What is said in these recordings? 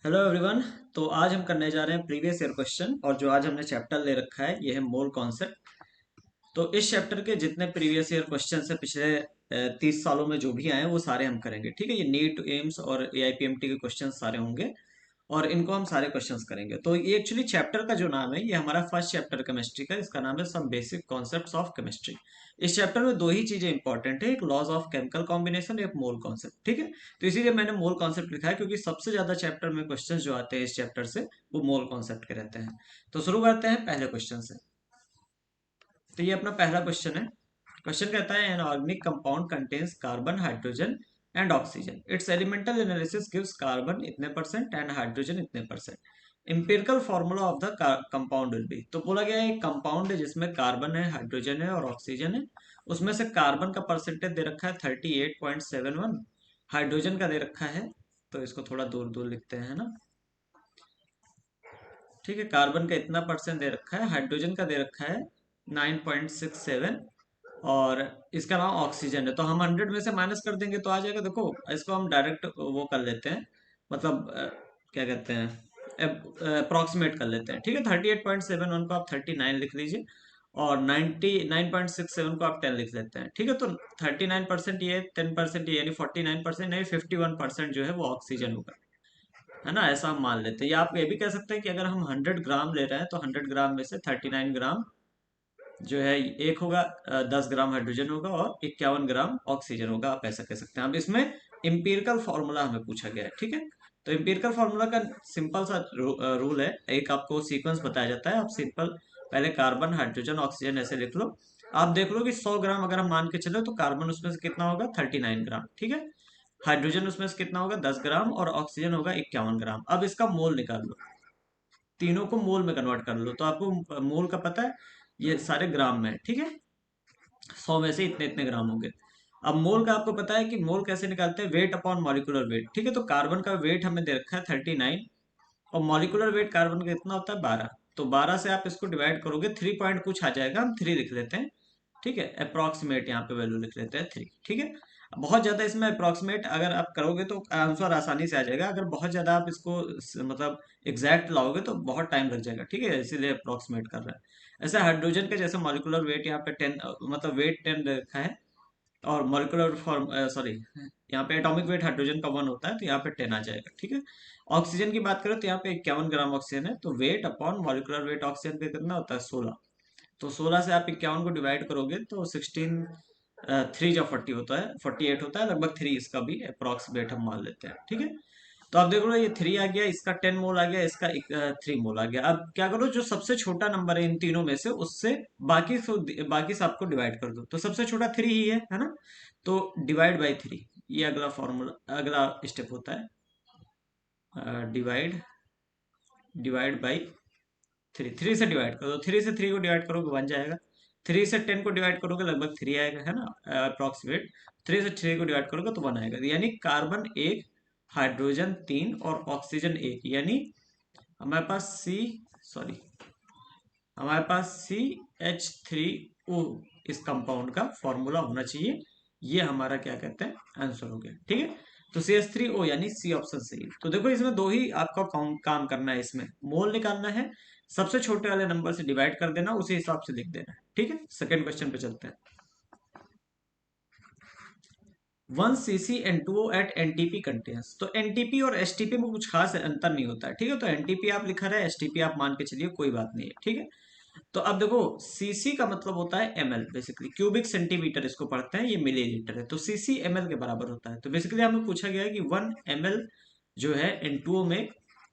Hello everyone. तो आज हम करने जा रहे हैं प्रीवियस ईयर क्वेश्चन, और जो आज हमने चैप्टर ले रखा है ये है मोल कॉन्सेप्ट। तो इस चैप्टर के जितने प्रीवियस ईयर क्वेश्चन है पिछले 30 सालों में जो भी आए हैं वो सारे हम करेंगे। ठीक है, ये नीट एम्स और एआईपीएमटी के क्वेश्चन सारे होंगे और इनको हम सारे क्वेश्चंस करेंगे। तो ये एक्चुअली चैप्टर का जो नाम है ये हमारा फर्स्ट चैप्टर केमिस्ट्री का, इसका नाम है some basic concepts of chemistry. इस चैप्टर में दो ही चीजें इंपॉर्टेंट है, एक लॉज ऑफ केमिकल कॉम्बिनेशन, एक मोल कॉन्सेप्ट। ठीक है, तो इसीलिए मैंने मोल कॉन्सेप्ट लिखा है क्योंकि सबसे ज्यादा चैप्टर में क्वेश्चंस जो आते हैं इस चैप्टर से वो मोल कॉन्सेप्ट के रहते हैं। तो शुरू करते हैं पहले क्वेश्चन से। तो ये अपना पहला क्वेश्चन है। क्वेश्चन कहता है an organic compound contains carbon, hydrogen and oxygen. It's elemental analysis gives carbon इतने परसेंट एंड हाइड्रोजन इतने percent. Empirical formula of the compound will be. तो बोला गया है एक कंपाउंड है जिसमें कार्बन है, हाइड्रोजन है और ऑक्सीजन है। उसमें से कार्बन का परसेंटेज दे रखा है 38.71, हाइड्रोजन का दे रखा है, तो इसको थोड़ा दूर दूर लिखते हैं ना। ठीक है, कार्बन का इतना परसेंट दे रखा है, हाइड्रोजन का दे रखा है 9.67, और इसका नाम ऑक्सीजन है। तो हम 100 में से माइनस कर देंगे तो आ जाएगा। देखो, इसको हम डायरेक्ट वो कर लेते हैं, मतलब क्या कहते हैं, अप्रोक्सीमेट कर लेते हैं। ठीक है, 38.71 को आप 39 लिख लीजिए और 99.67 को आप 10 लिख लेते हैं। ठीक है, तो 39% ये, 10% ये, यानी 49%, नहीं 51% जो है वो ऑक्सीजन होगा, है ना। ऐसा हम मान लेते हैं। या आप ये भी कह सकते हैं कि अगर हम 100 ग्राम ले रहे हैं तो 100 ग्राम में से 39 ग्राम जो है एक होगा, 10 ग्राम हाइड्रोजन होगा और 51 ग्राम ऑक्सीजन होगा। आप ऐसा कह सकते हैं। अब इसमें इंपिरिकल फॉर्मूला हमें पूछा गया है। ठीक है, तो इंपिरिकल फॉर्मूला का सिंपल सा रूल है, एक आपको सीक्वेंस बताया जाता है। आप सिंपल पहले कार्बन, हाइड्रोजन, ऑक्सीजन ऐसे लिख लो। आप देख लो कि 100 ग्राम अगर हम मान के चले तो कार्बन उसमें से कितना होगा, 39 ग्राम। ठीक है, हाइड्रोजन उसमें से कितना होगा, 10 ग्राम, और ऑक्सीजन होगा 51 ग्राम। अब इसका मोल निकाल लो, तीनों को मोल में कन्वर्ट कर लो। तो आपको मोल का पता है, ये सारे ग्राम में है। ठीक है, 100 में से इतने इतने ग्राम होंगे। अब मोल का आपको पता है कि मोल कैसे निकालते हैं, वेट अपॉन मॉलिक्यूलर वेट। ठीक है, तो कार्बन का वेट हमें दे रखा है 39 और मॉलिक्यूलर वेट कार्बन का कितना होता है, 12। तो 12 से आप इसको डिवाइड करोगे, 3 पॉइंट कुछ आ जाएगा, हम 3 लिख लेते हैं। ठीक है, अप्रोक्सीमेट यहाँ पे वैल्यू लिख लेते हैं 3। ठीक है, बहुत ज्यादा इसमें अप्रोक्सीमेट अगर आप करोगे तो आंसर आसानी से आ जाएगा। अगर बहुत ज्यादा आप इसको मतलब एग्जैक्ट लाओगे तो बहुत टाइम लग जाएगा। ठीक है, इसीलिए अप्रोक्सीमेट कर रहे हैं। ऐसे हाइड्रोजन का जैसे मॉलिक्यूलर वेट यहाँ पे 10, मतलब वेट 10 रखा है, और मॉलिक्यूलर फॉर्म सॉरी, यहाँ पे एटॉमिक वेट हाइड्रोजन का 1 होता है, तो यहाँ पे 10 आ जाएगा। ठीक है, ऑक्सीजन की बात करें तो यहाँ पे 51 ग्राम ऑक्सीजन है, तो weight upon molecular wait oxygen का कितना होता है, 16। तो 16 से आप 51 को डिवाइड करोगे तो 16, 3 जो 40 होता है, 48 होता है, लगभग 3 इसका भी अप्रोक्सीमेट हम मान लेते हैं। ठीक है, तो आप देख लो ये 3 आ गया, इसका 10 मोल आ गया, इसका 3 मोल आ गया। अब क्या करो, जो सबसे छोटा नंबर है इन तीनों में से उससे बाकी सबको डिवाइड कर दो। तो सबसे छोटा 3 ही है ना। तो डिवाइड बाई 3, ये अगला फॉर्मूला, अगला स्टेप होता है। डिवाइड डिवाइड बाई 3, 3 से डिवाइड कर दो, 3 से 3 को डिवाइड करोगे 1 जाएगा, 3 से 10 को डिवाइड करोगे लगभग 3 आएगा, है ना, अप्रोक्सीमेट। 3 से 3 को डिवाइड करोगे तो 1 आएगा, यानी कार्बन 1, हाइड्रोजन 3 और ऑक्सीजन 1, यानी हमारे पास सॉरी हमारे पास CH3O इस कंपाउंड का फॉर्मूला होना चाहिए। ये हमारा क्या कहते हैं, आंसर हो गया। ठीक है, तो CH3O यानी सी ऑप्शन सही है। तो देखो, इसमें दो ही आपका काम करना है, इसमें मोल निकालना है, सबसे छोटे वाले नंबर से डिवाइड कर देना, उसी हिसाब से लिख देना है। ठीक है, सेकंड क्वेश्चन पे चलते हैं। 1 cc N2O at NTP contains. तो एनटीपी और एसटीपी में कुछ खास अंतर नहीं होता है। ठीक है, तो एनटीपी आप लिखा रहे, एसटीपी आप मान के चलिए, कोई बात नहीं है। ठीक है, तो अब देखो, सीसी का मतलब होता है ml, बेसिकली क्यूबिक सेंटीमीटर इसको पढ़ते हैं, ये मिलीलीटर है। तो सीसी ml के बराबर होता है। तो बेसिकली हमें पूछा गया है कि 1 ml जो है N2O में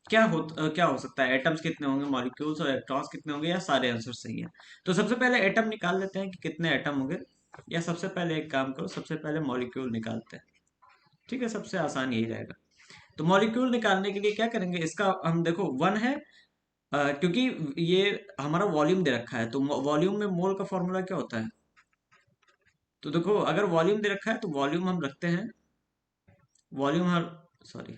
क्या हो सकता है, एटम्स कितने होंगे, मॉलिक्यूल्स और इलेक्ट्रॉन्स कितने होंगे, या सारे आंसर सही है। तो सबसे पहले एटम निकाल लेते हैं कि कितने एटम होंगे, या सबसे पहले एक काम करो, सबसे पहले मॉलिक्यूल निकालते हैं। ठीक है, सबसे आसान यही रहेगा। तो मॉलिक्यूल निकालने के लिए क्या करेंगे, इसका हम देखो 1 है, क्योंकि ये हमारा वॉल्यूम दे रखा है, तो वॉल्यूम में मोल का फॉर्मूला क्या होता है। तो देखो, अगर वॉल्यूम दे रखा है तो वॉल्यूम हम रखते हैं, वॉल्यूम हम सॉरी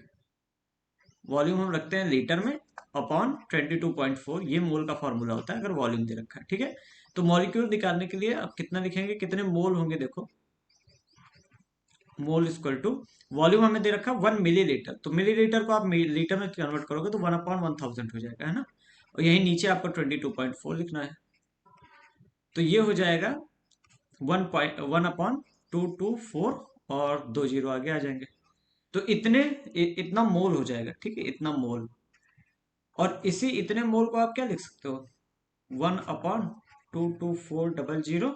वॉल्यूम हम रखते हैं लीटर में, अपॉन 22.4, ये मोल का फॉर्मूला होता है अगर वॉल्यूम दे रखा है। ठीक है, तो मॉलिक्यूल निकालने के लिए अब कितना लिखेंगे, कितने मोल होंगे, देखो मोल इक्वल टू वॉल्यूम हमें दे रखा है 1 मिलीलीटर, तो मिलीलीटर को आप लीटर में कन्वर्ट करोगे तो 1/1000 हो जाएगा, है ना। और यही नीचे आपको 22.4 लिखना है, तो ये हो जाएगा 1/224 और 2 जीरो आगे आ जाएंगे। तो इतना मोल हो जाएगा, ठीक है, इतना मोल। और इसी इतने मोल को आप क्या लिख सकते हो, 1/22400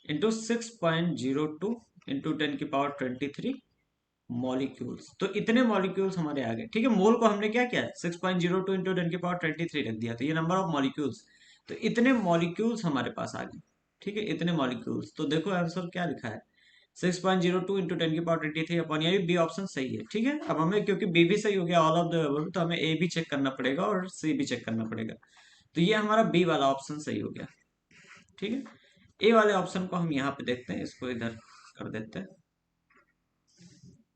इंटू 6.02 इंटू 10⁻23 मॉलिक्यूल्स। तो इतने मॉलिक्यूल्स हमारे आ गए, ठीक है। मोल को हमने क्या किया, 6.02 इंटू 10⁻23 रख दिया, तो ये नंबर ऑफ मॉलिक्यूल्स। तो इतने मॉलिक्यूल्स हमारे पास आ गए, ठीक है, इतने मॉलिक्यूल्स। तो देखो आंसर क्या लिखा है, 6.02 इंटू 10⁻23 अपॉन, ये बी ऑप्शन सही है, ठीक है। अब हमें क्योंकि बी भी सही हो गया ऑल ऑफ द अबव, तो हमें ए भी चेक करना पड़ेगा और सी भी चेक करना पड़ेगा। तो ये हमारा बी वाला ऑप्शन सही हो गया, ठीक है। ए वाले ऑप्शन को हम यहाँ पे देखते हैं, इसको इधर कर देते हैं।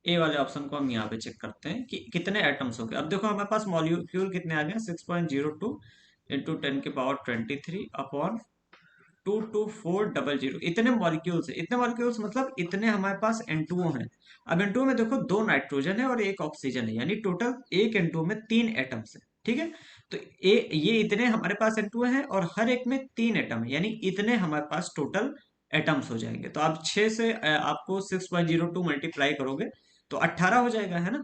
ए वाले ऑप्शन को हम यहाँ पे चेक करते हैं कि कितने एटम्स हो गए। अब देखो हमारे पास मॉलिक्यूल कितने आ गए, 6.02 इंटू 10⁻23 अपॉन 22400। इतने मॉलिक्यूल्स है, इतने मॉलिक्यूल्स मतलब इतने हमारे पास N2O हैं। अब N2O में देखो 2 नाइट्रोजन है और 1 ऑक्सीजन है, यानी टोटल एक N2O में 3 एटम्स है, ठीक है। तो ये इतने हमारे पास N2O है और हर एक में 3 एटम है, यानी इतने हमारे पास टोटल एटम्स हो जाएंगे। तो आप 6 से आपको 6.02 मल्टीप्लाई करोगे तो 18 हो जाएगा, है ना।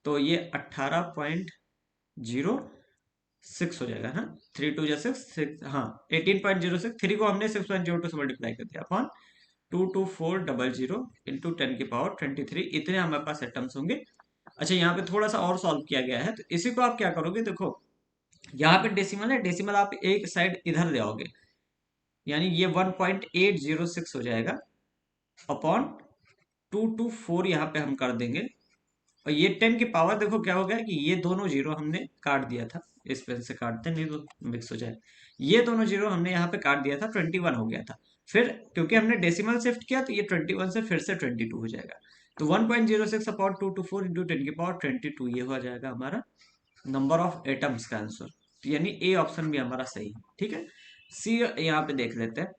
तो ये 18.06 हो जाएगा, हाँ। 3 2 जा 6, हाँ, 18.06। 3 को हमने 6.02 से मल्टीप्लाई कर दिया अपॉन 22400 इंटू 10⁻23, इतने हमारे पास एटम्स होंगे। अच्छा, यहाँ पे थोड़ा सा और सॉल्व किया गया है, तो इसी को आप क्या करोगे, देखो यहाँ पे डेसिमल है, डेसिमल आप एक साइड इधर ले आओगे, यानी ये 1.806 हो जाएगा अपॉन 224 यहाँ पे हम कर देंगे। और ये 10 की पावर देखो क्या हो गया कि ये दोनों जीरो हमने काट दिया था, इस पेन से काटते नहीं तो मिक्स हो जाए। ये दोनों जीरो हमने यहाँ पे काट दिया था, 21 हो गया था। फिर क्योंकि हमने डेसिमल शिफ्ट किया तो ये 21 से फिर से 22 हो जाएगा। तो 1.06 अपॉन 224 इंटू 10⁻22 ये हो जाएगा हमारा नंबर ऑफ एटम्स का आंसर। तो यानी ए ऑप्शन भी हमारा सही है, ठीक है। सी यहाँ पे देख लेते हैं,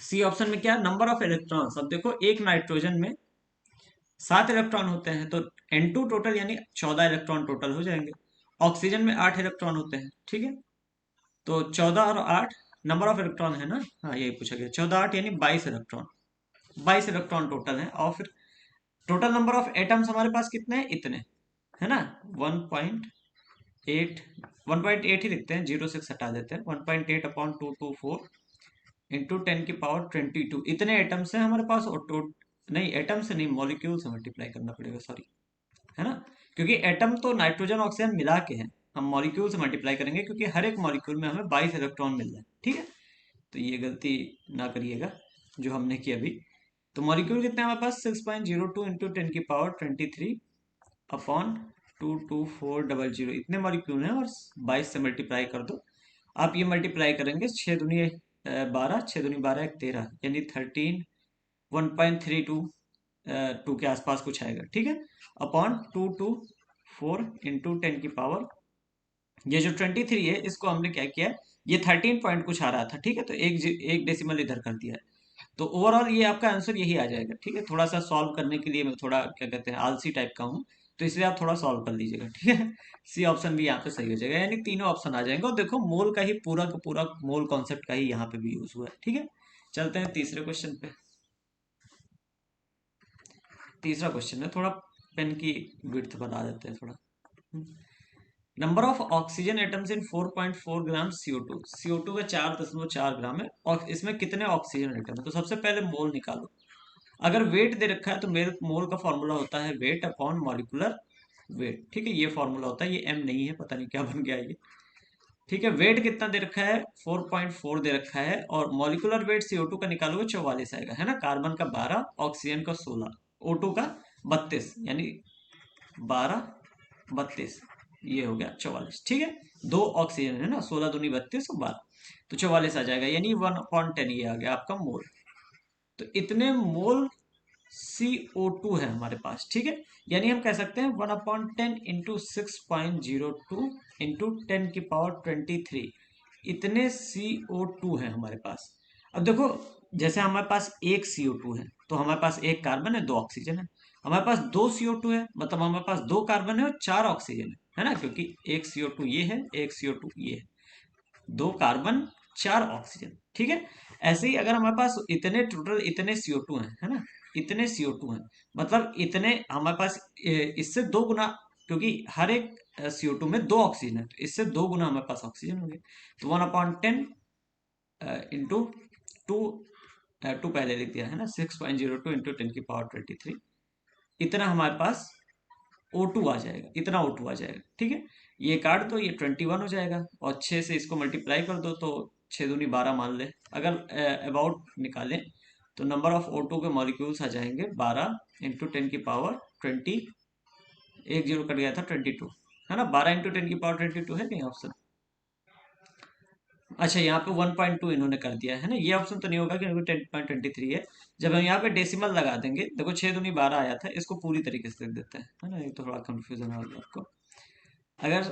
सी ऑप्शन में क्या, नंबर ऑफ इलेक्ट्रॉन्स। अब देखो एक नाइट्रोजन में 7 इलेक्ट्रॉन होते हैं, तो N2 टोटल यानी 14 इलेक्ट्रॉन टोटल हो जाएंगे। ऑक्सीजन में 8 इलेक्ट्रॉन होते हैं, ठीक है। तो 14 और 8 नंबर ऑफ इलेक्ट्रॉन है ना, हाँ यही पूछा गया, 14 8 यानी 22 इलेक्ट्रॉन, 22 इलेक्ट्रॉन टोटल है। और फिर टोटल नंबर ऑफ एटम्स हमारे पास कितने हैं, इतने, है ना। 1.8, 1.8 ही लिखते हैं, 0 6 हटा देते हैं, 1.8 अपॉन 224 इंटू 10⁻22, इतने एटम्स हैं हमारे पास। और नहीं, एटम से नहीं, मॉलिक्यूल से मल्टीप्लाई करना पड़ेगा, सॉरी, है ना। क्योंकि एटम तो नाइट्रोजन ऑक्सीजन मिला के हैं, हम मॉलिक्यूल से मल्टीप्लाई करेंगे क्योंकि हर एक मॉलिक्यूल में हमें 22 इलेक्ट्रॉन मिल रहा है, ठीक है। तो ये गलती ना करिएगा जो हमने की अभी। तो मॉलिक्यूल कितने हैं हमारे पास, 6.02 इंटू 10⁻23 अपॉन 22400, इतने मॉलिक्यूल हैं और 22 से मल्टीप्लाई कर दो। आप ये मल्टीप्लाई करेंगे, 6 दूनी 12, 6 दूनी 12 1 13, यानी 1.32 2 के आसपास कुछ आएगा, ठीक है। अपॉन 224 इंटू 10 की पावर, ये जो 23 है इसको हमने क्या किया है, ये 13 पॉइंट कुछ आ रहा था, ठीक है, तो एक डेसिमल इधर कर दिया है। तो ओवरऑल ये आपका आंसर यही आ जाएगा, ठीक है। थोड़ा सा सॉल्व करने के लिए मैं थोड़ा क्या कहते हैं आलसी टाइप का हूँ, तो इसलिए आप थोड़ा सॉल्व कर लीजिएगा, ठीक है। सी ऑप्शन भी यहाँ पे सही हो जाएगा, यानी तीनों ऑप्शन आ जाएंगे। और देखो मोल का ही पूरा का पूरा मोल कॉन्सेप्ट का ही यहाँ पे भी यूज हुआ है, ठीक है। चलते हैं तीसरे क्वेश्चन पे। तीसरा क्वेश्चन है, थोड़ा पेन की विड्थ बढ़ा देते हैं थोड़ा। Number of oxygen atoms in 4.4 gram CO2, CO2 का 4.4 ग्राम है और इसमें कितने ऑक्सीजन एटम है। तो सबसे पहले मोल निकालो। अगर वेट दे रखा है तो मेरे मोल का फॉर्मूला होता है वेट अपॉन मॉलिक्यूलर वेट, ठीक है, ये फॉर्मूला होता है। ये एम नहीं है, पता नहीं क्या बन गया ये, ठीक है। वेट कितना दे रखा है, 4.4 दे रखा है, और मॉलिक्यूलर वेट CO2 का निकालोगे 44 आएगा, है ना। कार्बन का 12, ऑक्सीजन का 16, O2 का 32, यानी 12 32, ये हो गया 44, ठीक है। दो ऑक्सीजन है ना, 16 दूनी 32 और 12, तो 44 आ जाएगा, यानी 1/10 ये आ गया आपका मोल। तो इतने मोल CO2 है हमारे पास, ठीक है। यानी हम कह सकते हैं 1/10 इंटू 6.02 इंटू 10⁻23, इतने CO2 है हमारे पास। अब देखो जैसे हमारे पास एक CO2 है, तो हमारे पास एक कार्बन है, दो ऑक्सीजन है। हमारे पास दो CO2 है, मतलब हमारे पास दो कार्बन है और चार ऑक्सीजन है ना, क्योंकि एक CO2 ये है, एक CO2 ये है, दो कार्बन चार ऑक्सीजन, ठीक है। ऐसे ही अगर हमारे पास इतने टोटल इतने CO2 हैं, है ना, इतने CO2 हैं, मतलब इतने हमारे पास इससे दो गुना, क्योंकि हर एक CO2 में दो ऑक्सीजन है, तो इससे दो गुना हमारे पास ऑक्सीजन हो गए। तो 1/10 इंटू टू, टू पहले लिख दिया है ना, 6.02 इंटू 10⁻23, इतना हमारे पास O2 आ जाएगा, इतना O2 आ जाएगा, ठीक है। ये काट दो, ये 21 हो जाएगा, और 6 से इसको मल्टीप्लाई कर दो, तो 6 दूनी 12 मान ले। अगर अबाउट निकालें तो नंबर ऑफ O2 के मॉलिक्यूल्स आ जाएंगे 12 इंटू 10⁻20, एक जीरो कट गया था, 22, है ना। 12 इंटू 10⁻22 है नहीं ऑप्शन। अच्छा, यहाँ पे 1.2 इन्होंने कर दिया है ना, ये ऑप्शन तो नहीं होगा क्योंकि 10.23 है। जब हम यहाँ पे डेसिमल लगा देंगे, देखो 6 दूनी 12 आया था, इसको पूरी तरीके से लिख देते हैं, है ना, ये तो थोड़ा कंफ्यूजन हो गया आपको। अगर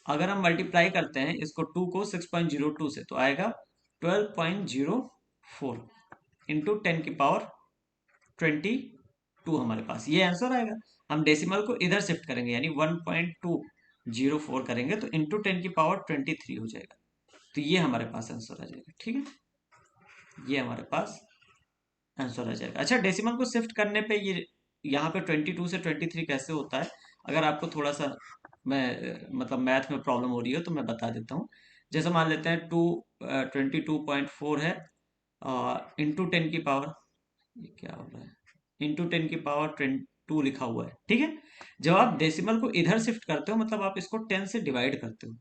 अगर हम मल्टीप्लाई करते हैं इसको 2 को 6.02 से, तो आएगा 12.04 इंटू 10⁻22 हमारे पास ये आंसर आएगा। हम डेसिमल को इधर शिफ्ट करेंगे, यानी 1.204 करेंगे, तो इंटू 10⁻23 हो जाएगा। तो ये हमारे पास आंसर आ जाएगा, ठीक है, ये हमारे पास आंसर आ जाएगा। अच्छा, डेसिमल को शिफ्ट करने पे ये यहाँ पे 22 से 23 कैसे होता है, अगर आपको थोड़ा सा मैं मतलब मैथ में प्रॉब्लम हो रही हो तो मैं बता देता हूँ। जैसे मान लेते हैं 22.4 है, इंटू 10 की पावर, ये क्या हो रहा है, इंटू 10 की पावर 2 लिखा हुआ है, ठीक है। जब आप डेसिमल को इधर शिफ्ट करते हो, मतलब आप इसको 10 से डिवाइड करते हो,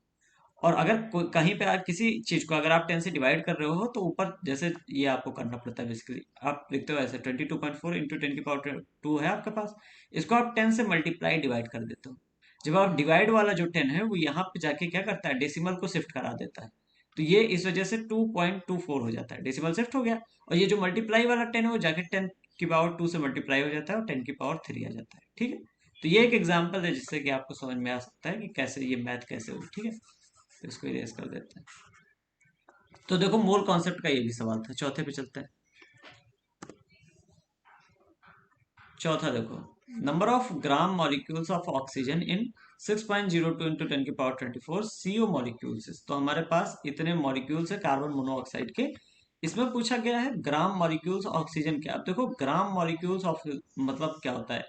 और अगर कहीं पे आप किसी चीज को अगर आप 10 से डिवाइड कर रहे हो, तो ऊपर जैसे ये आपको करना पड़ता है बेसिकली, आप लिखते हो ऐसे 22.4 इंटू 10 की पावर 2 है आपके पास, इसको आप 10 से मल्टीप्लाई डिवाइड कर देते हो। जब आप डिवाइड वाला जो 10 है वो यहाँ पे जाके क्या करता है, डेसिमल को शिफ्ट करा देता है। तो ये इस वजह से 2.24 हो जाता है, डेसिमल शिफ्ट हो गया। और ये जो मल्टीप्लाई वाला 10 है वो जाके 10 की पावर 2 से मल्टीप्लाई हो जाता है और 10 की पावर 3 आ जाता है, ठीक है। तो ये एक एग्जाम्पल है जिससे कि आपको समझ में आ सकता है कि कैसे ये मैथ कैसे हो, ठीक है। तो इसको इरेज कर देते हैं। तो देखो, मोल कॉन्सेप्ट का ये भी सवाल था, चौथे पे चलते हैं। चौथा देखो, number of gram molecules of oxygen in 6.02 into 10 की पावर 24 CO मॉलिक्यूल्स। तो हमारे पास इतने मॉलिक्यूल्स है कार्बन मोनोऑक्साइड के। इसमें पूछा गया है ग्राम मॉलिक्यूल्स ऑक्सीजन के। अब देखो, ग्राम मॉलिक्यूल्स ऑफ मतलब क्या होता है,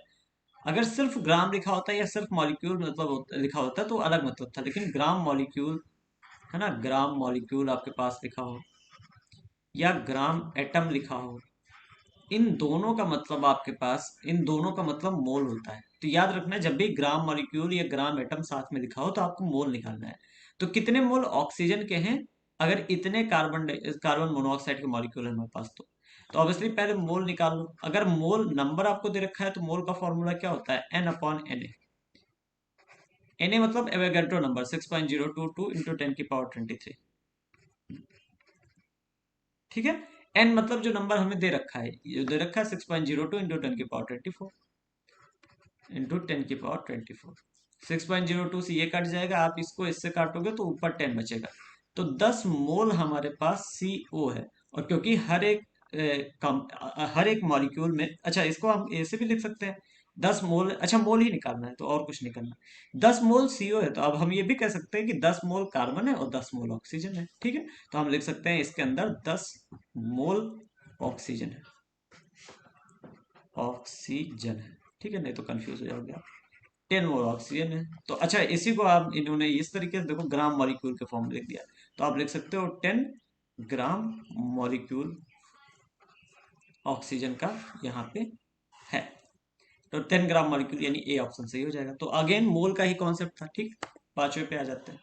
अगर सिर्फ ग्राम लिखा होता है या सिर्फ मॉलिक्यूल मतलब लिखा होता है तो अलग मतलब था, लेकिन ग्राम मॉलिक्यूल, है ना, ग्राम मॉलिक्यूल आपके पास लिखा हो या ग्राम एटम लिखा हो, इन दोनों का मतलब आपके पास, इन दोनों का मतलब मोल होता है। तो याद रखना, जब भी ग्राम मॉलिक्यूल या ग्राम एटम साथ में लिखा हो तो आपको मोल निकालना है। तो कितने मोल ऑक्सीजन के हैं, अगर इतने कार्बन मोनोऑक्साइड के मॉलिक्यूल है हमारे पास, तो ऑब्वियसली पहले मोल निकाल लो। अगर मोल नंबर आपको दे रखा है तो मोल का फॉर्मूला क्या होता है, N/Na। Na मतलब एवोगैड्रो नंबर 6.022 इंटू 10 की पावर 23, ठीक है। एन मतलब जो नंबर हमें दे रखा है, ये जो दे रखा है 6.02 इंटू 10 की पावर 24 इंटू 10 की पावर 24। 6.02 से ये कट जाएगा, आप इसको इससे काटोगे तो ऊपर 10 बचेगा। तो 10 मोल हमारे पास CO है। और क्योंकि हर एक मॉलिक्यूल में, अच्छा इसको हम ऐसे भी लिख सकते हैं, 10 मोल, अच्छा मोल ही निकालना है तो और कुछ नहीं करना। 10 मोल CO है, तो अब हम ये भी कह सकते हैं कि 10 मोल कार्बन है और 10 मोल ऑक्सीजन है, ठीक है। तो हम लिख सकते हैं इसके अंदर 10 मोल ऑक्सीजन है, ऑक्सीजन है, ठीक है, नहीं तो कंफ्यूज हो जाओगे आप। 10 मोल ऑक्सीजन है। तो अच्छा, इसी को आप इन्होंने इस तरीके से देखो ग्राम मॉलिक्यूल के फॉर्म में लिख दिया, तो आप लिख सकते हो 10 ग्राम मॉलिक्यूल ऑक्सीजन का यहाँ पे है। तो 10 ग्राम मॉलिक्यूल यानी ए ऑप्शन सही हो जाएगा। तो अगेन मोल का ही कॉन्सेप्ट था, ठीक। पांचवे पे आ जाते हैं।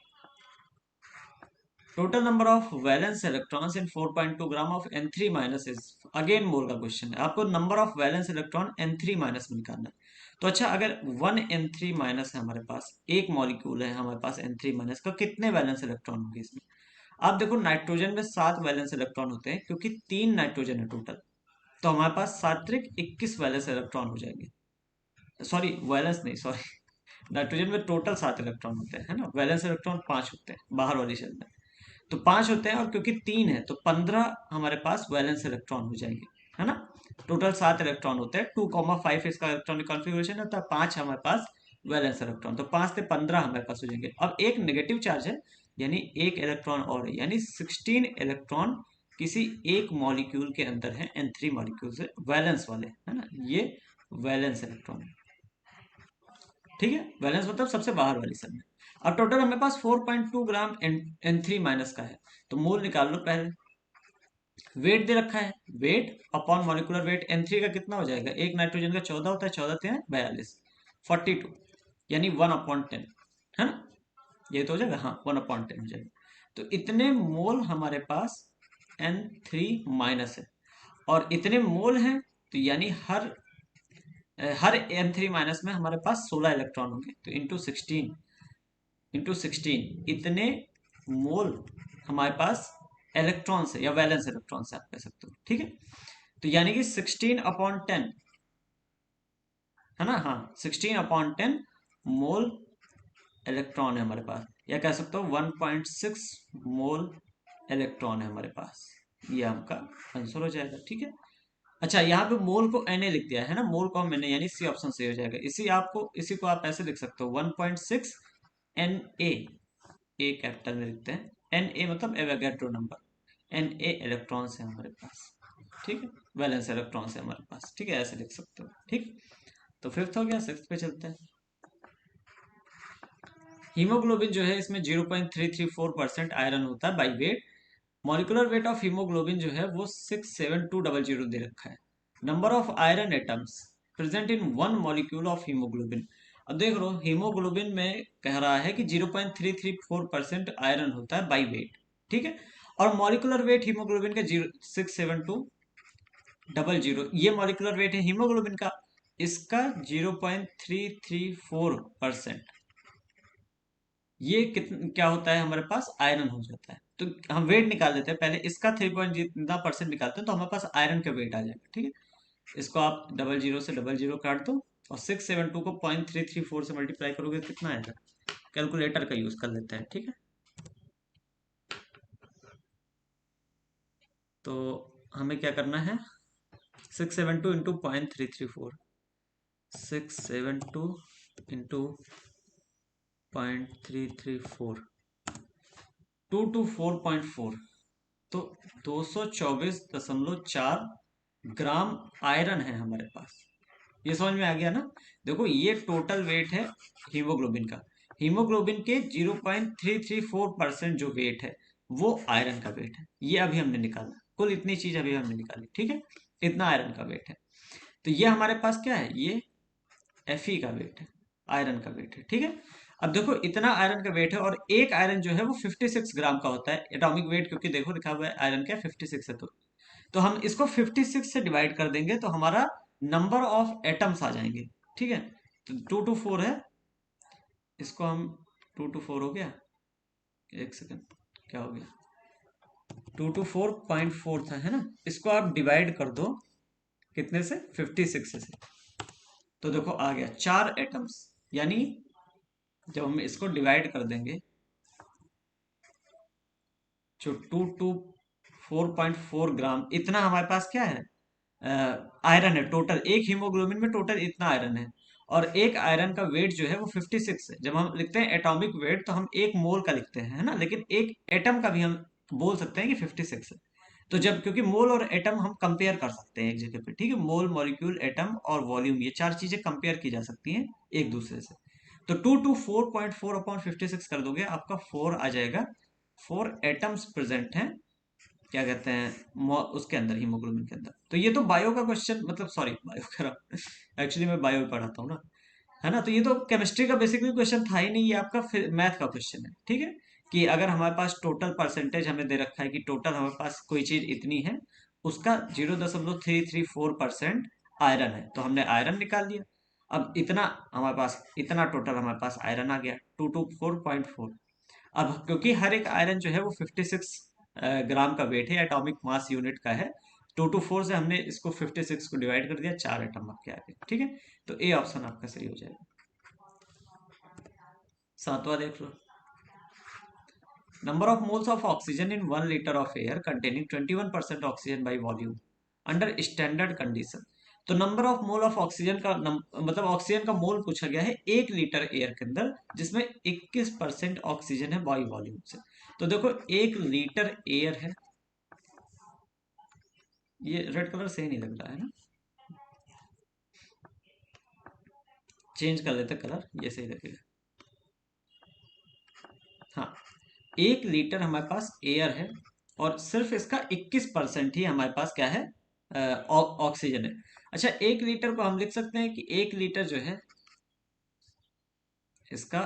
Total number of valence electrons in 4.2 gram of N3 minus is, again mole का क्वेश्चन है, आपको number of valence electron N3 minus में निकालना है। तो अच्छा, अगर 1 N3 माइनस है हमारे पास, एक मॉलिक्यूल है हमारे पास N3 माइनस का, कितने वैलेंस इलेक्ट्रॉन होंगे इसमें। आप देखो, नाइट्रोजन में 7 वैलेंस इलेक्ट्रॉन होते हैं, क्योंकि 3 नाइट्रोजन है टोटल। तो हमारे पास 7 × 21 वैलेंस इलेक्ट्रॉन हो जाएंगे। सॉरी, वैलेंस नहीं, सॉरी, नाइट्रोजन में टोटल 7 इलेक्ट्रॉन होते हैं, है ना, वैलेंस इलेक्ट्रॉन 5 होते हैं बाहर वाली शेल में। तो 5 होते हैं, और क्योंकि 3 है तो 15 हमारे पास वैलेंस इलेक्ट्रॉन हो जाएंगे, है ना। टोटल 7 इलेक्ट्रॉन होते हैं, 2,5 इसका इलेक्ट्रॉनिक कॉन्फ़िगरेशन होता है, 5 हमारे पास वैलेंस इलेक्ट्रॉन, तो 5 से 15 हमारे पास हो जाएंगे। अब एक नेगेटिव चार्ज है, यानी एक इलेक्ट्रॉन और है, यानी 16 इलेक्ट्रॉन किसी एक मॉलिक्यूल के अंदर है, N3 मॉलिक्यूल से वैलेंस वाले, है ना, ये वैलेंस इलेक्ट्रॉन है। ठीक है, वैलेंस मतलब सबसे बाहर वाली सब में। अब टोटल हमारे पास 4.2 ग्राम N3 माइनस का है, तो मोल निकाल लो पहले। वेट दे रखा है, wait upon molecular wait N3 का कितना हो जाएगा, एक नाइट्रोजन का 14 होता है, 14 3 42, 42, यानी 1/10, है ना, ये तो हो जाएगा, हाँ 1/10 हो जाएगा। तो इतने मोल हमारे पास N3 माइनस है, और इतने मोल हैं, तो यानी हर N3 माइनस में हमारे पास 16 इलेक्ट्रॉन होंगे, तो इंटू 16 इतने मोल हमारे पास इलेक्ट्रॉन से या वैलेंस इलेक्ट्रॉन से आप कह सकते हो। ठीक है, तो यानी कि 16/10, है ना, हाँ 16/10 मोल इलेक्ट्रॉन है हमारे पास, या कह सकते हो 1.6 मोल इलेक्ट्रॉन है हमारे पास, ये आपका आंसर हो जाएगा। ठीक है, अच्छा यहाँ पे मोल को Na लिख दिया है ना, मोल को हम Na, यानी सी ऑप्शन सही हो जाएगा। इसी को आप ऐसे लिख सकते हो, 1.6 Na, ए कैपिटल में लिखते हैं, Na मतलब एवोगैड्रो नंबर, Na इलेक्ट्रॉन्स है हमारे पास। ठीक है, वैलेंस इलेक्ट्रॉन्स है हमारे पास। ठीक है, ऐसे लिख सकते हो। ठीक, तो फिफ्थ हो गया, सिक्स्थ पे चलते हैं। हीमोग्लोबिन जो है, इसमें 0.334% आयरन होता है by wait. Molecular weight of haemoglobin जो है वो 67200 दे रखा है। Number of iron atoms present in one molecule of haemoglobin. अब देख लो, हीमोग्लोबिन में कह रहा है कि 0.334% आयरन होता है बाई वेट। ठीक है, और मॉलिकुलर वेट हीमोग्लोबिन का 67200, ये मॉलिकुलर वेट है हीमोग्लोबिन का, इसका 0.334%, ये कितना क्या होता है हमारे पास, आयरन हो जाता है। तो हम वेट निकाल लेते हैं पहले, इसका 3 पॉइंट जितना परसेंट निकालते हैं तो हमारे पास आयरन का वेट आ जाएगा। ठीक है, इसको आप 00 से 00 काट दो, और 672 को 0.334 से मल्टीप्लाई करोगे तो कितना आएगा, कैलकुलेटर का यूज कर लेते हैं। ठीक है, तो हमें क्या करना है, 672 इंटू 0.334, 672 इंटू 0.334, 224.4, तो 224.4 ग्राम आयरन है हमारे पास। ये समझ में आ गया ना। देखो, ये टोटल वेट है हीमोग्लोबिन का। हीमोग्लोबिन के 0.334% जो वेट है वो आयरन का वेट है, ये अभी हमने निकाला, कुल इतनी चीज अभी हमने निकाली। ठीक है, इतना आयरन का वेट है, तो ये हमारे पास क्या है, ये Fe का वेट है, आयरन का वेट है। ठीक है, अब देखो इतना आयरन का वेट है, और एक आयरन जो है वो 56 ग्राम का होता है एटॉमिक वेट, क्योंकि देखो लिखा हुआ है आयरन का 56 है, तो हम इसको 56 से डिवाइड कर देंगे तो हमारा नंबर ऑफ एटम्स आ जाएंगे। ठीक है, तो 2 to 4 है, इसको हम 2 to 4 हो गया, एक सेकंड, क्या हो गया, 2 to 4.4 था, है ना, इसको आप डिवाइड कर दो कितने से, 56 से, तो देखो आ गया 4 एटम्स, यानी जब हम इसको डिवाइड कर देंगे, जो 2 to 4.4 ग्राम, इतना हमारे पास क्या है, आयरन है टोटल, एक हीमोग्लोबिन में टोटल इतना आयरन है, और एक आयरन का वेट जो है वो 56 है। जब हम लिखते हैं एटॉमिक वेट तो हम एक मोल का लिखते हैं, है ना, लेकिन एक एटम का भी हम बोल सकते हैं कि 56 है। तो जब, क्योंकि मोल और एटम हम कंपेयर कर सकते हैं एक जगह पे, ठीक है, मोल, मॉलिक्यूल, एटम और वॉल्यूम, ये चार चीजें कंपेयर की जा सकती हैं एक दूसरे से। तो 2 to 4.4/56 कर दोगे, आपका 4 आ जाएगा। 4 एटम्स प्रेजेंट हैं, क्या कहते हैं, उसके अंदर, हीमोग्लोबिन के अंदर। तो ये तो बायो का क्वेश्चन, मतलब सॉरी बायो कह रहा हूँ, एक्चुअली मैं बायो पढ़ाता हूँ ना, है ना, तो ये तो केमिस्ट्री का बेसिकली क्वेश्चन था ही नहीं, ये आपका मैथ का क्वेश्चन है। ठीक है, कि अगर हमारे पास टोटल परसेंटेज हमें दे रखा है कि टोटल हमारे पास कोई चीज इतनी है, उसका 0.334% आयरन है, तो हमने आयरन निकाल लिया। अब इतना हमारे पास, इतना टोटल हमारे पास आयरन आ गया, 2 to 4.4। अब क्योंकि हर एक आयरन जो है वो 56 ग्राम का वेट है, एटॉमिक मास यूनिट का है, 2 to 4 से हमने इसको 56 को डिवाइड कर दिया, 4 एटम आपके आगे। ठीक है, तो ए ऑप्शन आपका सही हो जाएगा। सातवां देख लो, number of moles of oxygen in 1 litre of air containing 21% oxygen by volume. Under standard condition. तो number of mole of oxygen का मतलब ऑक्सीजन का मोल पूछा गया है 1 लीटर एयर के अंदर, जिसमें 21% ऑक्सीजन है बाई वॉल्यूम से। तो देखो 1 लीटर एयर है, ये रेड कलर सही नहीं लग रहा है ना, चेंज कर लेते कलर, ये सही लगेगा। हाँ, 1 लीटर हमारे पास एयर है और सिर्फ इसका 21% ही हमारे पास क्या है, ऑक्सीजन है। अच्छा, 1 लीटर को हम लिख सकते हैं कि 1 लीटर जो है इसका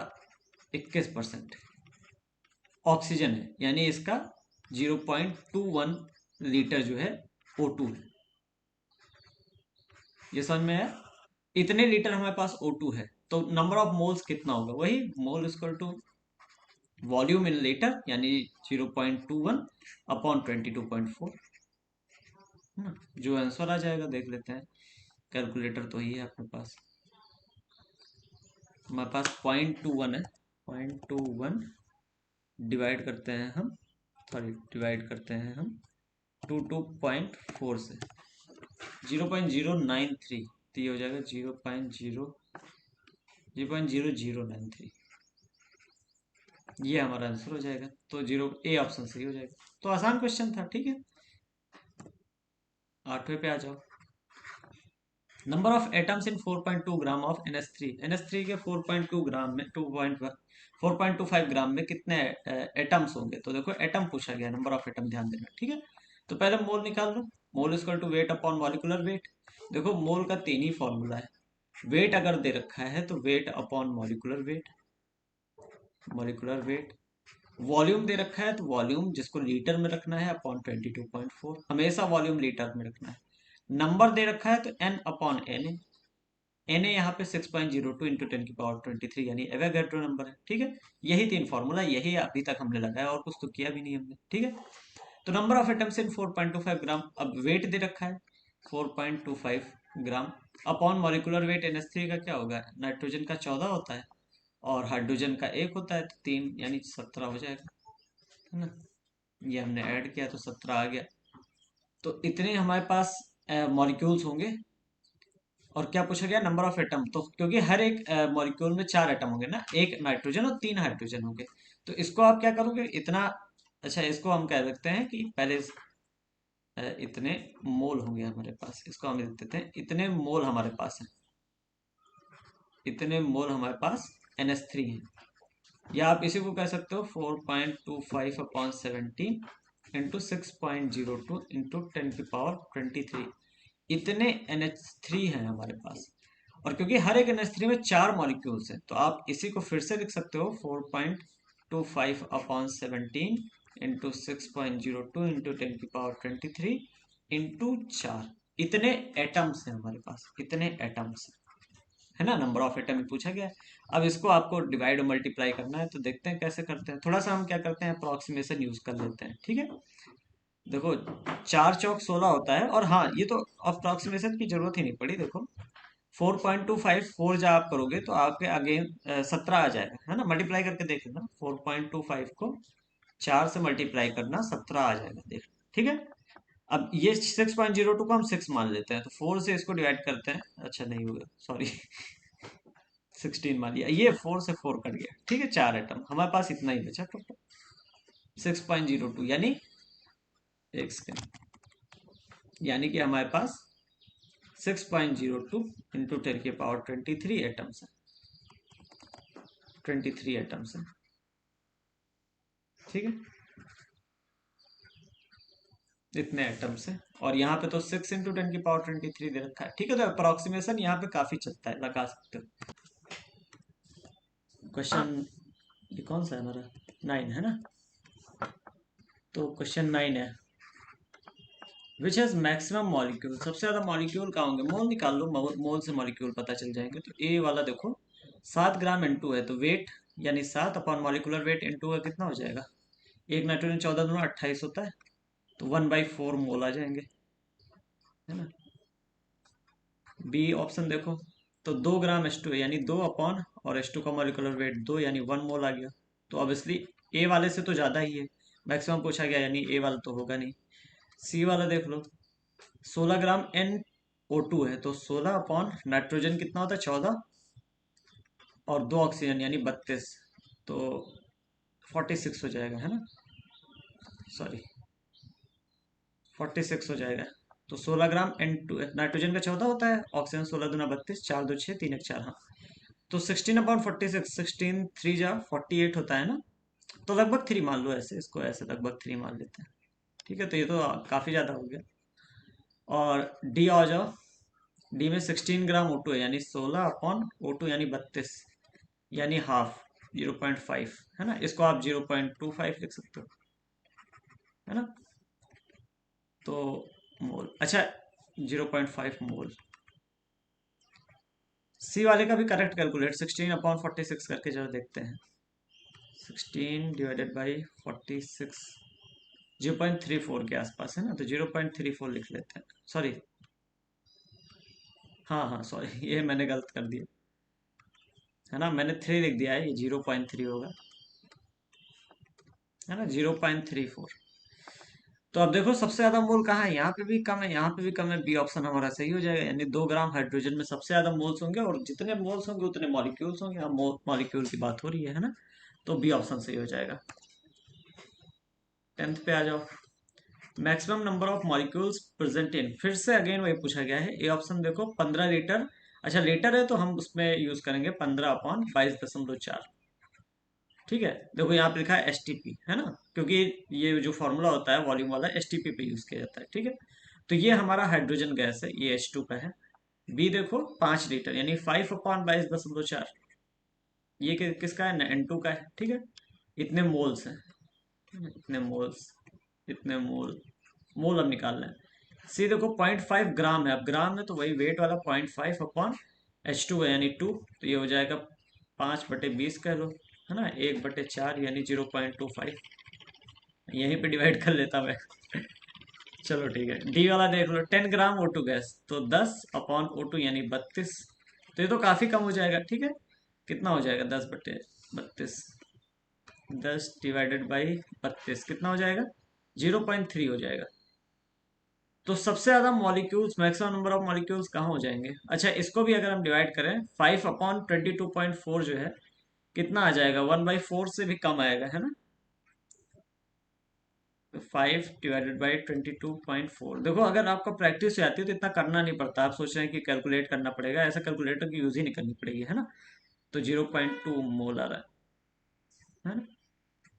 21% ऑक्सीजन है, यानी इसका 0.21 लीटर जो है O2 है। ये समझ में आया? इतने लीटर हमारे पास O2 है, तो नंबर ऑफ मोल्स कितना होगा, वही mole equal to volume in litre, यानी 0.21 अपॉन 22.4, है ना। जो आंसर आ जाएगा देख लेते हैं, कैलकुलेटर तो ही है अपने पास। हमारे पास 0.21 है, 0.21 डिवाइड करते हैं हम, सॉरी डिवाइड करते हैं हम 22.4 से, 0.093, तो ये हो जाएगा 0.0093, ये हमारा आंसर हो जाएगा। तो जीरो ए ऑप्शन सही हो जाएगा। तो आसान क्वेश्चन था, ठीक है। 8वें पे आ जाओ। Number of atoms in 4.2 gram of NH3, NH3 के 4.2 ग्राम में 4.25 ग्राम में कितने एटम्स होंगे। तो देखो एटम पूछा गया, नंबर ऑफ एटम ध्यान देना, ठीक है। तो पहले मोल निकाल लो, mole equal to weight upon molecular weight. देखो मोल का 3 ही फॉर्मूला है, वेट अगर दे रखा है तो weight upon molecular weight, molecular weight. Volume दे रखा है तो वॉल्यूम जिसको लीटर में रखना है अपॉन 22.4, हमेशा वॉल्यूम लीटर में रखना है। नंबर दे रखा है तो n upon N A, N A यहाँ पे 6.02 इंटू 10⁻23 यानी एवोगैड्रो नंबर है, ठीक है। यही 3 फॉर्मूला, यही अभी तक हमने लगाया और कुछ तो किया भी नहीं हमने, ठीक है। तो नंबर ऑफ एटम्स इन 4.25 ग्राम, अब वेट दे रखा है 4.25 ग्राम अपॉन मॉलिकुलर वेट NH3 का क्या होगा, नाइट्रोजन का 14 होता है और हाइड्रोजन का 1 होता है, तो 3 यानी 17 हो जाएगा, है ना। ये हमने ऐड किया तो 17 आ गया। तो इतने हमारे पास मॉलिक्यूल्स होंगे। और क्या पूछा गया, नंबर ऑफ एटम, तो क्योंकि हर एक मॉलिक्यूल में 4 एटम होंगे ना, एक नाइट्रोजन और 3 हाइड्रोजन होंगे। तो इसको आप क्या करोगे इतना, अच्छा इसको हम कह सकते हैं कि पहले इतने मोल होंगे हमारे पास, इसको हम लिख देते हैं इतने मोल हमारे पास है, इतने मोल हमारे पास NH3 है। या आप इसी को कह सकते हो 4.25 अपॉन 17 इंटू 6.02 इंटू 10⁻23, इतने NH3 हैं हमारे पास। और क्योंकि हर एक NH3 में 4 मॉलिक्यूल्स हैं, तो आप इसी को फिर से लिख सकते हो 4.25 अपॉन 17 इंटू 6.02 इंटू 10⁻23 इंटू 4, इतने एटम्स हैं हमारे पास, इतने एटम्स, है ना। नंबर ऑफ एटम पूछा गया है। अब इसको आपको डिवाइड और मल्टीप्लाई करना है, तो देखते हैं कैसे करते हैं। थोड़ा सा हम क्या करते हैं, अप्रोक्सीमेशन यूज कर लेते हैं, ठीक है। देखो 4 चौक 16 होता है, और हाँ ये तो अप्रोक्सीमेशन की जरूरत ही नहीं पड़ी। देखो 4.25 4 जब आप करोगे तो आपके अगेन 17 आ जाएगा, है ना। मल्टीप्लाई करके देख लेना, 4.25 को 4 से मल्टीप्लाई करना 17 आ जाएगा, देख, ठीक है। अब ये 6.02 को हम 6 मान लेते हैं, तो 4 से इसको डिवाइड करते हैं, अच्छा नहीं होगा, सॉरी 16 मान लिया, ये 4 से 4 कट गया, ठीक है। 4 एटम हमारे पास, इतना ही बचा टोटल 6.02, यानी एक सेकेंड, यानी कि हमारे पास 6.02 इंटू 10⁻23 एटम्स है, 23 एटम्स है, ठीक है। इतने एटम्स हैं, और यहाँ पे तो 6 इंटू 10⁻23 दे रखा है, ठीक है। तो अप्रोक्सीमेशन यहाँ पे काफी चलता है, लगा सकते हो। क्वेश्चन ये कौन सा है हमारा, 9 है ना। तो क्वेश्चन 9 है, विच हैज मैक्सिमम मॉलिक्यूल, सबसे ज्यादा मॉलिक्यूल कहाँ होंगे, मोल निकाल लो, मोल से मॉलिक्यूल पता चल जाएंगे। तो ए वाला देखो 7 ग्राम N2 है, तो वेट यानी 7 अपॉन मॉलिकुलर वेट N2 का कितना हो जाएगा, एक नाइट्रोजन 14 दूना 28 होता है, तो 1/4 मोल आ जाएंगे, है ना। बी ऑप्शन देखो, तो 2 ग्राम H2 यानी 2 अपॉन, और H2 का मॉलिकुलर वेट 2 यानी 1 मोल आ गया। तो ऑब्वियसली ए वाले से तो ज़्यादा ही है, मैक्सिमम पूछा गया यानी ए वाला तो होगा नहीं। सी वाला देख लो, 16 ग्राम NO2 है, तो 16 अपॉन नाइट्रोजन कितना होता है 14, और 2 ऑक्सीजन यानी 32, तो 46 हो जाएगा, है ना, सॉरी 46 हो जाएगा। तो 16 ग्राम N2, नाइट्रोजन का 14 होता है, ऑक्सीजन 16 दूना 32, 4 2 6 3 1 4, हाँ। तो 16/46, 16 3 जा 48 होता है ना, तो लगभग 3 मान लो, ऐसे इसको ऐसे लगभग 3 मान लेते हैं। ठीक है, तो ये तो काफ़ी ज़्यादा हो गया। और डी आ जाओ, डी में 16 ग्राम O2 है, यानी 16/O2 यानी 32, यानी हाफ, 0.5, है ना, इसको आप 0.25 लिख सकते हो, है ना। तो मोल, अच्छा, 0.5 मोल। सी वाले का भी करेक्ट कैलकुलेट, 16/46 करके जरा देखते हैं। 16 ÷ 46, 0.34 के आसपास है ना, तो 0.34 लिख लेते हैं, सॉरी, हाँ हाँ सॉरी ये मैंने गलत कर दिया, है ना, मैंने 3 लिख दिया है, ये 0.3 होगा, है ना, 0.34। तो अब देखो सबसे ज्यादा मोल कहाँ है, यहाँ पे भी कम है, यहाँ पे भी कम है, बी ऑप्शन हमारा सही हो जाएगा, यानी 2 ग्राम हाइड्रोजन में सबसे ज्यादा मोल्स होंगे, और जितने मोल्स होंगे उतने मॉलिक्यूल्स होंगे, अब मॉलिक्यूल की बात हो रही है ना, तो बी ऑप्शन सही हो जाएगा। 10th पे आ जाओ, maximum number of molecules present in, फिर से अगेन वही पूछा गया है, ए ऑप्शन देखो 15 लीटर, अच्छा लीटर है तो हम उसमें यूज करेंगे 15/22.4। ठीक है, देखो यहाँ पे लिखा है STP, है ना, क्योंकि ये जो फॉर्मूला होता है वॉल्यूम वाला STP पे यूज किया जाता है। ठीक है, तो ये हमारा हाइड्रोजन गैस है, ये H2 का है। बी देखो 5 लीटर, यानी 5/22.4, ये किसका है, N2 का है। ठीक है, इतने मोल्स हैं, इतने मोल्स, इतने मोल, मोल अब निकाल रहे हैं। सी देखो 0.5 ग्राम है, अब ग्राम है तो वही वेट वाला 0.5/H2 है, यानी 2, तो ये हो जाएगा 5/20 कह लो, है ना, 1/4 यानी 0.25, यहीं पे डिवाइड कर लेता मैं चलो ठीक है, डी वाला देख लो, 10 ग्राम O2 गैस, तो 10/O2 यानी 32, तो ये तो काफी कम हो जाएगा। ठीक है, कितना हो जाएगा, 10/32, 10/32 कितना हो जाएगा, 0.3 हो जाएगा। तो सबसे ज्यादा molecules, maximum number of molecules कहाँ हो जाएंगे, अच्छा इसको भी अगर हम डिवाइड करें, 5/22.4 जो है कितना आ जाएगा, 1/4 से भी कम आएगा, है ना, तो 5/22.4। देखो अगर आपका प्रैक्टिस से आती है तो इतना करना नहीं पड़ता, आप सोच रहे हैं कि कैलकुलेट करना पड़ेगा, ऐसा कैलकुलेटर की यूज ही नहीं करनी पड़ेगी, है ना। तो 0.2 मोल आ रहा है ना।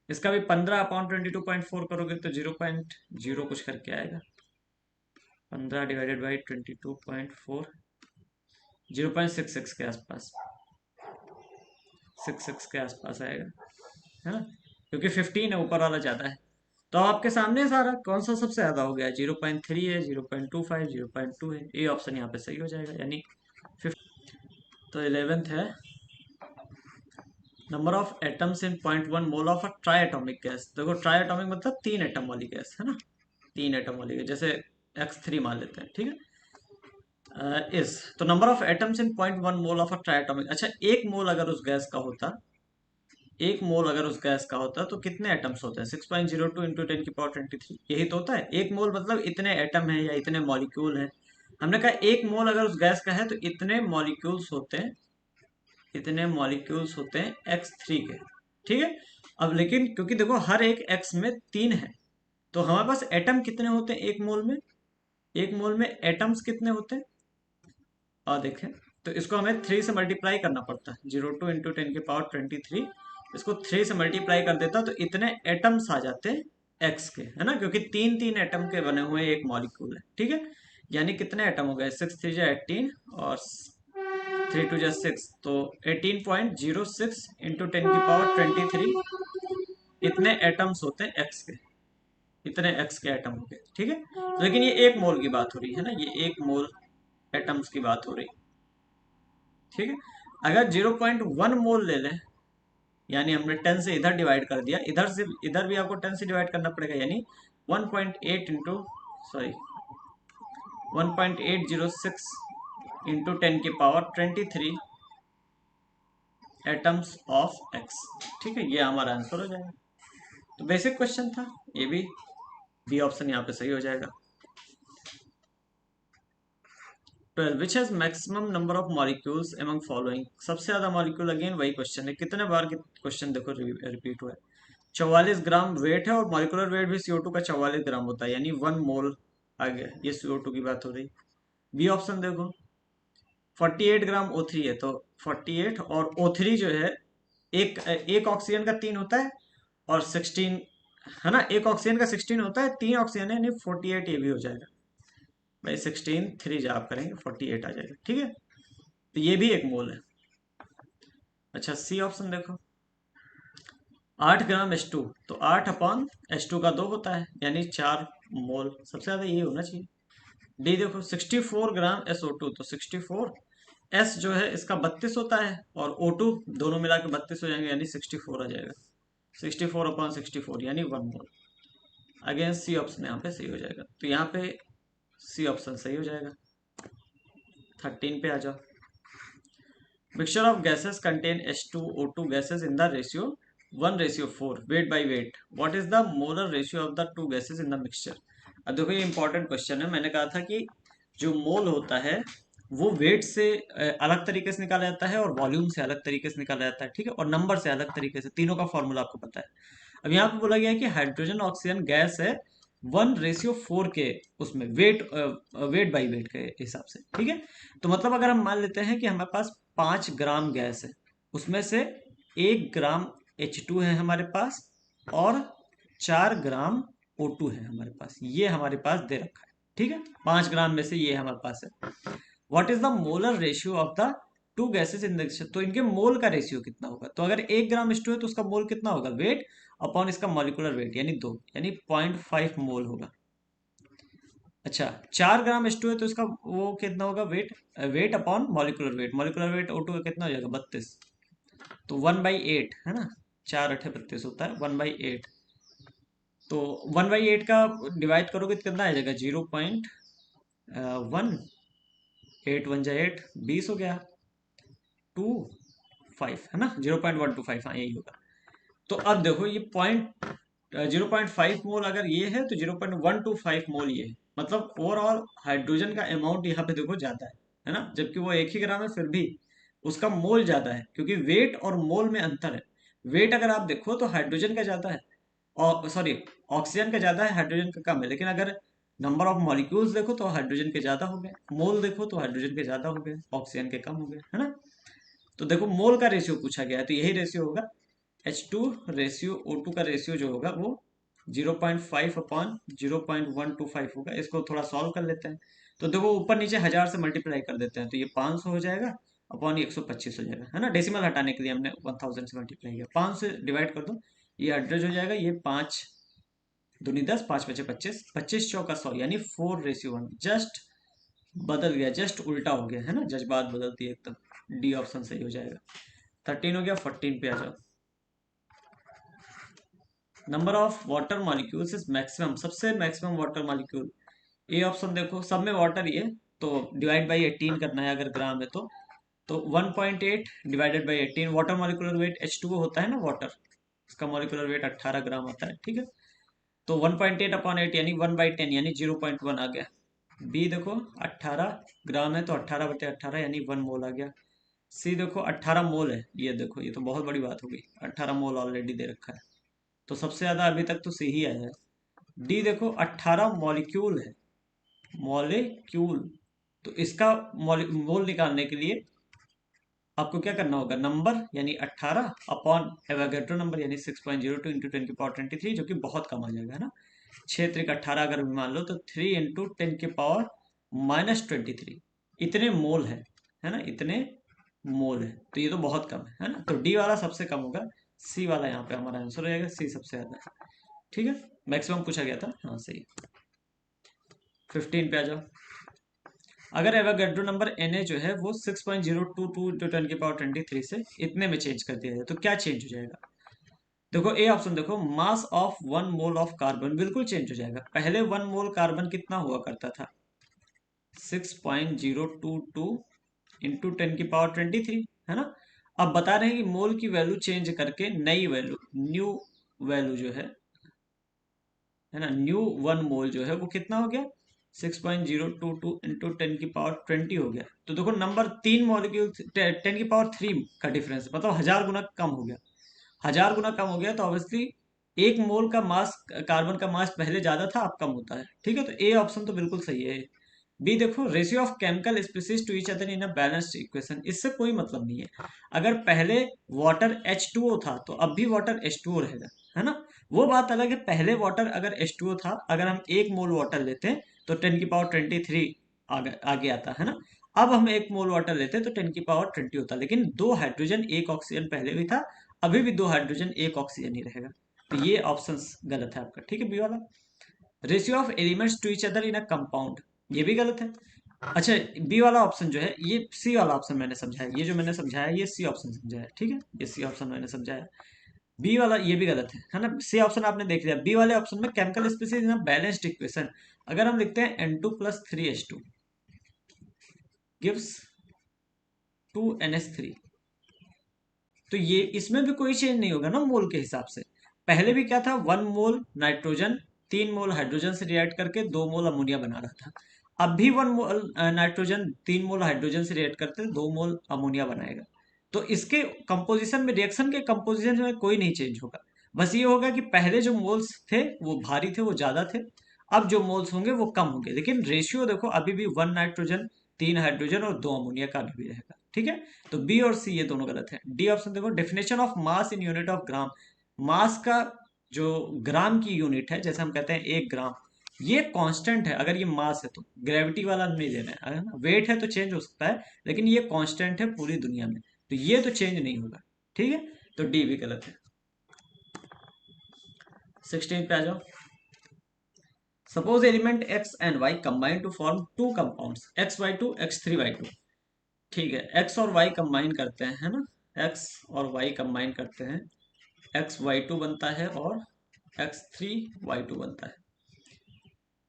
इसका भी 15/22.4 करोगे तो 0.0 कुछ करके आएगा, 15/22.4, 0.66 के आसपास, 66 के आसपास आएगा, है ना, क्योंकि 15 है, ऊपर वाला ज्यादा है। तो आपके सामने है सारा, कौन सा सबसे ज्यादा हो गया, 0.3 है, 0.25, 0.2 है, ये ऑप्शन यहाँ पे सही हो जाएगा, यानी 50। तो 11th है, number of atoms in 0.1 mole of a try atomic gas. देखो ट्राई एटॉमिक मतलब 3 एटम वाली गैस, है ना, 3 एटम वाली गैस, जैसे X3 मान लेते हैं। ठीक है, इस, तो number of atoms in 0.1 mole of a try atomic, अच्छा एक मोल अगर उस गैस का होता, एक मोल अगर उस गैस का होता तो कितने एटम्स होते हैं, 6.02 इंटू 10⁻23, यही तो होता है एक मोल, मतलब इतने एटम है या इतने मॉलिक्यूल है। हमने कहा एक मोल अगर उस गैस का है तो इतने मॉलिक्यूल्स होते हैं, इतने मॉलिक्यूल्स होते हैं X3 के। ठीक है, अब लेकिन क्योंकि देखो हर एक X में 3 है, तो हमारे पास एटम कितने होते हैं एक मोल में, एक मोल में एटम्स कितने होते हैं, और देखें, तो इसको हमें 3 से मल्टीप्लाई करना पड़ता है, 02 इंटू 10⁻23, इसको 3 से मल्टीप्लाई कर देता तो इतने एटम्स आ जाते हैं एक्स के, है ना, क्योंकि 3 3 एटम के बने हुए एक मॉलिक्यूल है। ठीक है, यानी कितने एटम हो गए, 6 3 जा 18, और 3 2 जा 6, तो 18.06 इंटू 10⁻23, इतने एटम्स होते हैं एक्स के, इतने एक्स के एटम हो गए। ठीक है, लेकिन ये एक मोल की बात हो रही है ना, ये एक मोल एटम्स की बात हो रही। ठीक है, अगर 0.1 मोल ले लें, यानी हमने 10 से इधर डिवाइड कर दिया, इधर से इधर भी आपको 10 से डिवाइड करना पड़ेगा, यानी 1.8 into, sorry 1.806 into 10⁻23 atoms of x. ठीक है, ये हमारा आंसर हो जाएगा। तो बेसिक क्वेश्चन था ये भी, बी ऑप्शन यहाँ पे सही हो जाएगा। 12 which has maximum number of molecules among following, सबसे ज्यादा मॉलिक्यूल, अगेन वही क्वेश्चन है, कितने बार क्वेश्चन देखो रिपीट हुआ है। 44 ग्राम वेट है और मॉलिक्यूलर वेट भी CO2 का 44 ग्राम होता है, यानी 1 मोल आ गया, ये CO2 की बात हो रही। बी ऑप्शन देखो, 48 ग्राम O3 है, तो 48 और O3 जो है, एक एक ऑक्सीजन का 3 होता है और 16, है ना, एक ऑक्सीजन का 16 होता है, 3 ऑक्सीजन है, यानी 48 ये भी हो जाएगा भाई, 16 3 जब आप करेंगे 48 आ जाएगा, ठीक है, तो ये भी एक मोल है। अच्छा, सी ऑप्शन देखो, 8 ग्राम H2, तो 8/H2 का 2 होता है, यानी 4 मोल, सबसे ज्यादा ये होना चाहिए। डी देखो, 64 ग्राम SO2, तो 64 एस जो है इसका 32 होता है और O2 दोनों मिला के 32 हो जाएंगे, यानी 64 आ जाएगा, 64/64 यानी 1 मोल। अगेन सी ऑप्शन यहाँ पे सही हो जाएगा, तो यहाँ पे सी ऑप्शन सही हो जाएगा। 13 पे आ जाओ, mixture of gases contain H2O2 gases in the ratio 1:4 weight by wait, what is the molar ratio of the two gases in the mixture. अब देखो ये इंपॉर्टेंट क्वेश्चन है, मैंने कहा था कि जो मोल होता है वो वेट से अलग तरीके से निकाला जाता है और वॉल्यूम से अलग तरीके से निकाला जाता है, ठीक है, और नंबर से अलग तरीके से, तीनों का फॉर्मूला आपको पता है। अब यहाँ पे बोला गया है कि हाइड्रोजन ऑक्सीजन गैस है 1:4 के, उसमें वेट बाई वेट के हिसाब से, ठीक है। तो मतलब अगर हम मान लेते हैं कि हमारे पास 5 ग्राम गैस है, उसमें से 1 ग्राम H2 है हमारे पास और 4 ग्राम O2 है हमारे पास, ये हमारे पास दे रखा है, ठीक है, 5 ग्राम में से ये हमारे पास है। What is the molar ratio of the two gases in the, तो इनके मोल का रेशियो कितना होगा, तो अगर 1 ग्राम H2 है तो उसका मोल कितना होगा, वेट अपॉन इसका मॉलिकुलर वेट, यानी 2, यानी 0.5 मोल होगा। अच्छा, 4 ग्राम H2 है तो इसका वो कितना होगा, weight, weight upon molecular weight, molecular weight O2 का कितना हो जाएगा, 32, तो 1/8 है ना, 4 8 32 होता है 1/8, तो 1/8 का डिवाइड करोगे तो कितना आ जाएगा, 0.1, 8 1 8, 20 हो गया, 25 है ना, 0.125, हाँ यही होगा। तो अब देखो ये 0.5 मोल अगर ये है तो 0.125 मोल ये है, मतलब ओवरऑल हाइड्रोजन का अमाउंट यहाँ पे देखो ज्यादा है ना, जबकि वो 1 ही ग्राम है, फिर भी उसका मोल ज्यादा है, क्योंकि वेट और मोल में अंतर है। वेट अगर आप देखो तो हाइड्रोजन का ज्यादा है, और सॉरी, ऑक्सीजन का ज्यादा है, हाइड्रोजन का कम है, लेकिन अगर नंबर ऑफ मॉलिक्यूल्स देखो तो हाइड्रोजन के ज्यादा हो गए, मोल देखो तो हाइड्रोजन के ज्यादा हो गए, ऑक्सीजन के कम हो गए, है ना। तो देखो मोल का रेशियो पूछा गया है, तो यही रेशियो होगा, H2 रेशियो O2 का रेशियो जो होगा वो 0.5/0.125 होगा। इसको थोड़ा सॉल्व कर लेते हैं, तो देखो ऊपर नीचे 1000 से मल्टीप्लाई कर देते हैं, तो ये 500 हो जाएगा अपॉन 125 हो जाएगा, है ना, डेसिमल हटाने के लिए हमने 1000 से मल्टीप्लाई किया, 5 से डिवाइड कर दो, ये एड्रेस हो जाएगा, ये 5 दूनी 10, 5 5 25, 25 चौका 100, यानी 4:1, जस्ट बदल गया, जस्ट उल्टा हो गया, है ना, जज्बात बदलती है एकदम, डी ऑप्शन सही हो जाएगा। 13 हो गया, 14 पे आ जाओ, number of water molecules is maximum, सबसे maximum water molecule, A option देखो, सब में वाटर ही है, तो डिवाइड बाई 18 करना है अगर ग्राम है तो 1.8 divided by 18, water molecular weight H2O होता है ना वाटर, इसका मॉलिकुलर वेट 18 ग्राम होता है, ठीक है, तो 1.8/8 यानी 1/10 यानी 0.1 आ गया। बी देखो 18 ग्राम है तो 18/18 यानी 1 मोल आ गया। सी देखो 18 मोल है, ये देखो ये तो बहुत बड़ी बात हो गई, 18 मोल ऑलरेडी दे रखा है, तो सबसे ज्यादा अभी तक तो सी ही आया है। डी देखो 18 मॉलिक्यूल है, मॉलिक्यूल, तो इसका मोल निकालने के लिए आपको क्या करना होगा, नंबर यानी 18 अपॉन एवोगैड्रो नंबर यानी 6.02 इंटू 10 की पावर 23, जो कि बहुत कम आ जाएगा, है ना, 6 3 18 अगर मान लो तो 3 इंटू 10 की पावर -23, इतने मोल है ना, इतने मोल है, तो ये तो बहुत कम है ना, तो डी वाला सबसे कम होगा, सी वाला यहाँ पे हमारा आंसर हो जाएगा, सी सबसे ज्यादा है, ठीक है, मैक्सिमम पूछा गया था, हाँ सही है। 15 पे आ जाओ, अगर एवोगैड्रो नंबर Na जो है वो 6.022 इंटू 10 की पावर 23 से इतने में चेंज कर दिया जाए तो क्या चेंज हो जाएगा। देखो ए ऑप्शन देखो, mass of 1 mole of carbon, बिल्कुल चेंज हो जाएगा, पहले 1 मोल कार्बन कितना हुआ करता था, 6.022 इंटू 10 की पावर 23, है ना। अब बता रहे हैं कि मोल की वैल्यू चेंज करके नई वैल्यू, न्यू वैल्यू जो है ना, न्यू 1 मोल जो है वो कितना हो गया, 6.022 × 10⁻20 हो गया। तो देखो नंबर 3 मॉलिक्यूल 10⁻3 का डिफरेंस, मतलब 1000 गुना कम हो गया। 1000 गुना कम हो गया तो ऑब्वियसली 1 मोल का मास, कार्बन का मास पहले ज्यादा था, अब कम होता है। ठीक है, तो ए ऑप्शन तो बिल्कुल सही है। बी देखो, ratio of chemical species to each other in a balanced equation, इससे कोई मतलब नहीं है। अगर पहले वाटर H2O था तो अब भी वाटर H2O रहेगा, है ना। वो बात अलग है, पहले वाटर अगर H2O था, अगर हम 1 मोल वाटर लेते हैं तो 10⁻23 आगे आता है ना। अब हम 1 मोल वाटर लेते हैं तो 10⁻20 होता है, लेकिन 2 हाइड्रोजन 1 ऑक्सीजन पहले भी था, अभी भी 2 हाइड्रोजन 1 ऑक्सीजन ही रहेगा। तो ये ऑप्शन गलत है आपका, ठीक है, बी वाला। Ratio of elements to each other in a compound, ये भी गलत है। अच्छा, बी वाला ऑप्शन जो है, ये सी वाला ऑप्शन मैंने समझाया, ये जो मैंने समझाया ये सी ऑप्शन समझाया, ठीक है, ये सी ऑप्शन मैंने समझाया। बी वाला ये भी गलत है ना। सी ऑप्शन आपने देख लिया। बी वाले ऑप्शन में chemical species in balanced equation, अगर हम लिखते हैं N2 + 3H2 गिव्स 2NH3, तो ये इसमें भी कोई चेंज नहीं होगा ना मोल के हिसाब से। पहले भी क्या था, 1 मोल नाइट्रोजन 3 मोल हाइड्रोजन से रिएक्ट करके 2 मोल अमोनिया बना रहा था। अब भी 1 मोल नाइट्रोजन 3 मोल हाइड्रोजन से रिएक्ट करते 2 मोल अमोनिया बनाएगा। तो इसके कंपोजिशन में, रिएक्शन के कंपोजिशन में कोई नहीं चेंज होगा। बस ये होगा कि पहले जो मोल्स थे वो भारी थे, वो ज्यादा थे। अब जो मोल्स होंगे वो कम होंगे, लेकिन रेशियो देखो अभी भी 1 नाइट्रोजन 3 हाइड्रोजन और 2 अमोनिया का अभी भी रहेगा। ठीक है, तो बी और सी ये दोनों गलत है। डी ऑप्शन देखो, definition of mass in unit of gram, mass का जो ग्राम की यूनिट है, जैसे हम कहते हैं 1 ग्राम, ये कांस्टेंट है। अगर ये मास है तो ग्रेविटी वाला नहीं लेना है ना, वेट है तो चेंज हो सकता है, लेकिन ये कांस्टेंट है पूरी दुनिया में, तो ये तो चेंज नहीं होगा। ठीक है, तो डी भी गलत है। 16 पे आ जाओ। Suppose element X and Y combine to form 2 compounds X/2 X3/2। ठीक है, एक्स और वाई कंबाइन करते हैं, है ना, एक्स और वाई कंबाइन करते हैं, X/2 बनता है और X3/2 बनता है।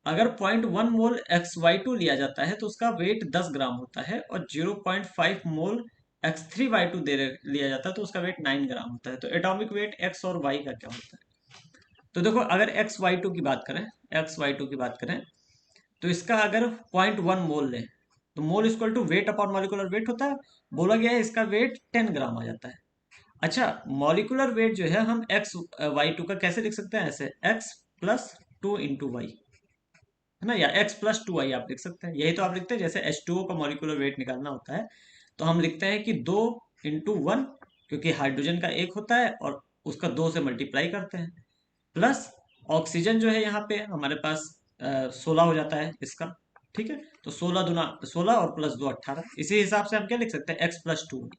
अगर 0.1 मोल X/2 लिया जाता है तो उसका वेट 10 ग्राम होता है, और 0.5 मोल X3/2 लिया जाता है तो उसका वेट 9 ग्राम होता है। तो एटॉमिक वेट एक्स और वाई का क्या होता है? तो देखो, अगर X/2 की बात करें, X/2 की बात करें, तो इसका अगर 0.1 मोल लें तो mole equal to weight upon molecular weight होता है। बोला गया है इसका वेट 10 ग्राम आ जाता है। अच्छा, मॉलिक्यूलर वेट जो है हम X/2 का कैसे लिख सकते हैं? ऐसे X+2 × Y, है ना, या X+2Y आप लिख सकते हैं। यही तो आप लिखते हैं, जैसे H2O का मॉलिक्यूलर वेट निकालना होता है तो हम लिखते हैं कि 2 × 1, क्योंकि हाइड्रोजन का 1 होता है और उसका 2 से मल्टीप्लाई करते हैं, प्लस ऑक्सीजन जो है यहाँ पे हमारे पास 16 हो जाता है इसका। ठीक है, तो 16 और +2 18, इसी हिसाब से हम क्या लिख सकते हैं, X+2।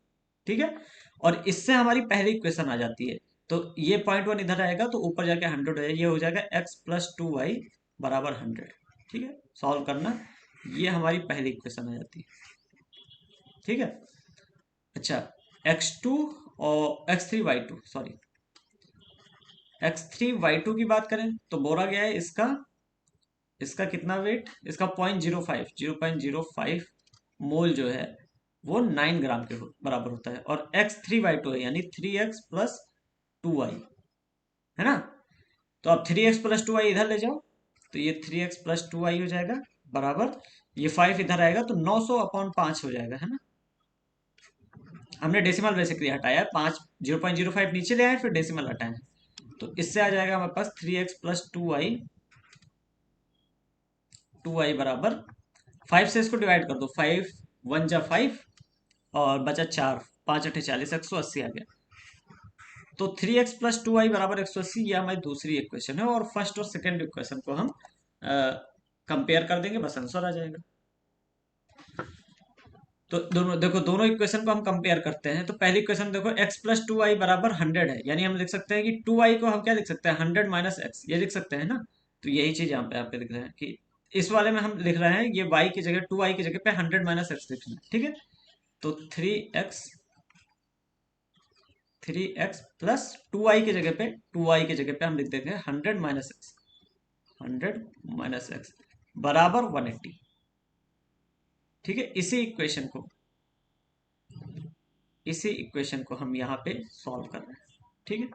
ठीक है, और इससे हमारी पहली इक्वेशन आ जाती है। तो ये 0.1 इधर आएगा तो ऊपर जाके 100 हो जाएगा, ये हो जाएगा X+2Y बराबर 100। ठीक है, सॉल्व करना, ये हमारी पहली इक्वेशन आ जाती है। ठीक है, अच्छा, X2 और X3/2, सॉरी, X3/2 की बात करें तो बोला गया है इसका इसका कितना वेट, इसका 0.05 मोल जो है वो 9 ग्राम के बराबर होता है, और X3/2 है, यानी 3x+2y, है ना। तो अब 3x+2y इधर ले जाओ, तो ये 3x+2y हो जाएगा बराबर, ये 5 इधर आएगा तो 900/5 हो जाएगा, है ना। हमने डेसिमल बेसिकली हटाया है, 5 0.05 नीचे ले आए, फिर डेसिमल हटाए, तो इससे आ जाएगा हमारे पास 3x+2y बराबर 5 से इसको डिवाइड कर दो, 5 1 जा 5 और बचा 4, 5 × 8 = 40, 180 आ गया। तो 3x+2y बराबर 180, ये हमारी दूसरी इक्वेशन है, और फर्स्ट और सेकंड इक्वेशन को हम कंपेयर कर देंगे, बस आंसर आ जाएगा। तो दोनों देखो, दोनों इक्वेशन को हम कंपेयर करते हैं। तो पहली इक्वेशन देखो, x+2y बराबर 100 है, यानी हम लिख सकते हैं कि 2y को हम क्या लिख सकते हैं, 100 - x, ये लिख सकते हैं ना। तो यही चीज यहाँ पे आपके लिख रहे हैं कि इस वाले में हम लिख रहे हैं, ये y की जगह 2y की जगह पे 100 - x लिखना है। ठीक है, तो 3x प्लस 2y की जगह पे, 2y की जगह पे हम लिख देंगे 100 - x बराबर 180। ठीक है, इसी इक्वेशन को हम यहाँ पे सॉल्व कर रहे हैं। ठीक है,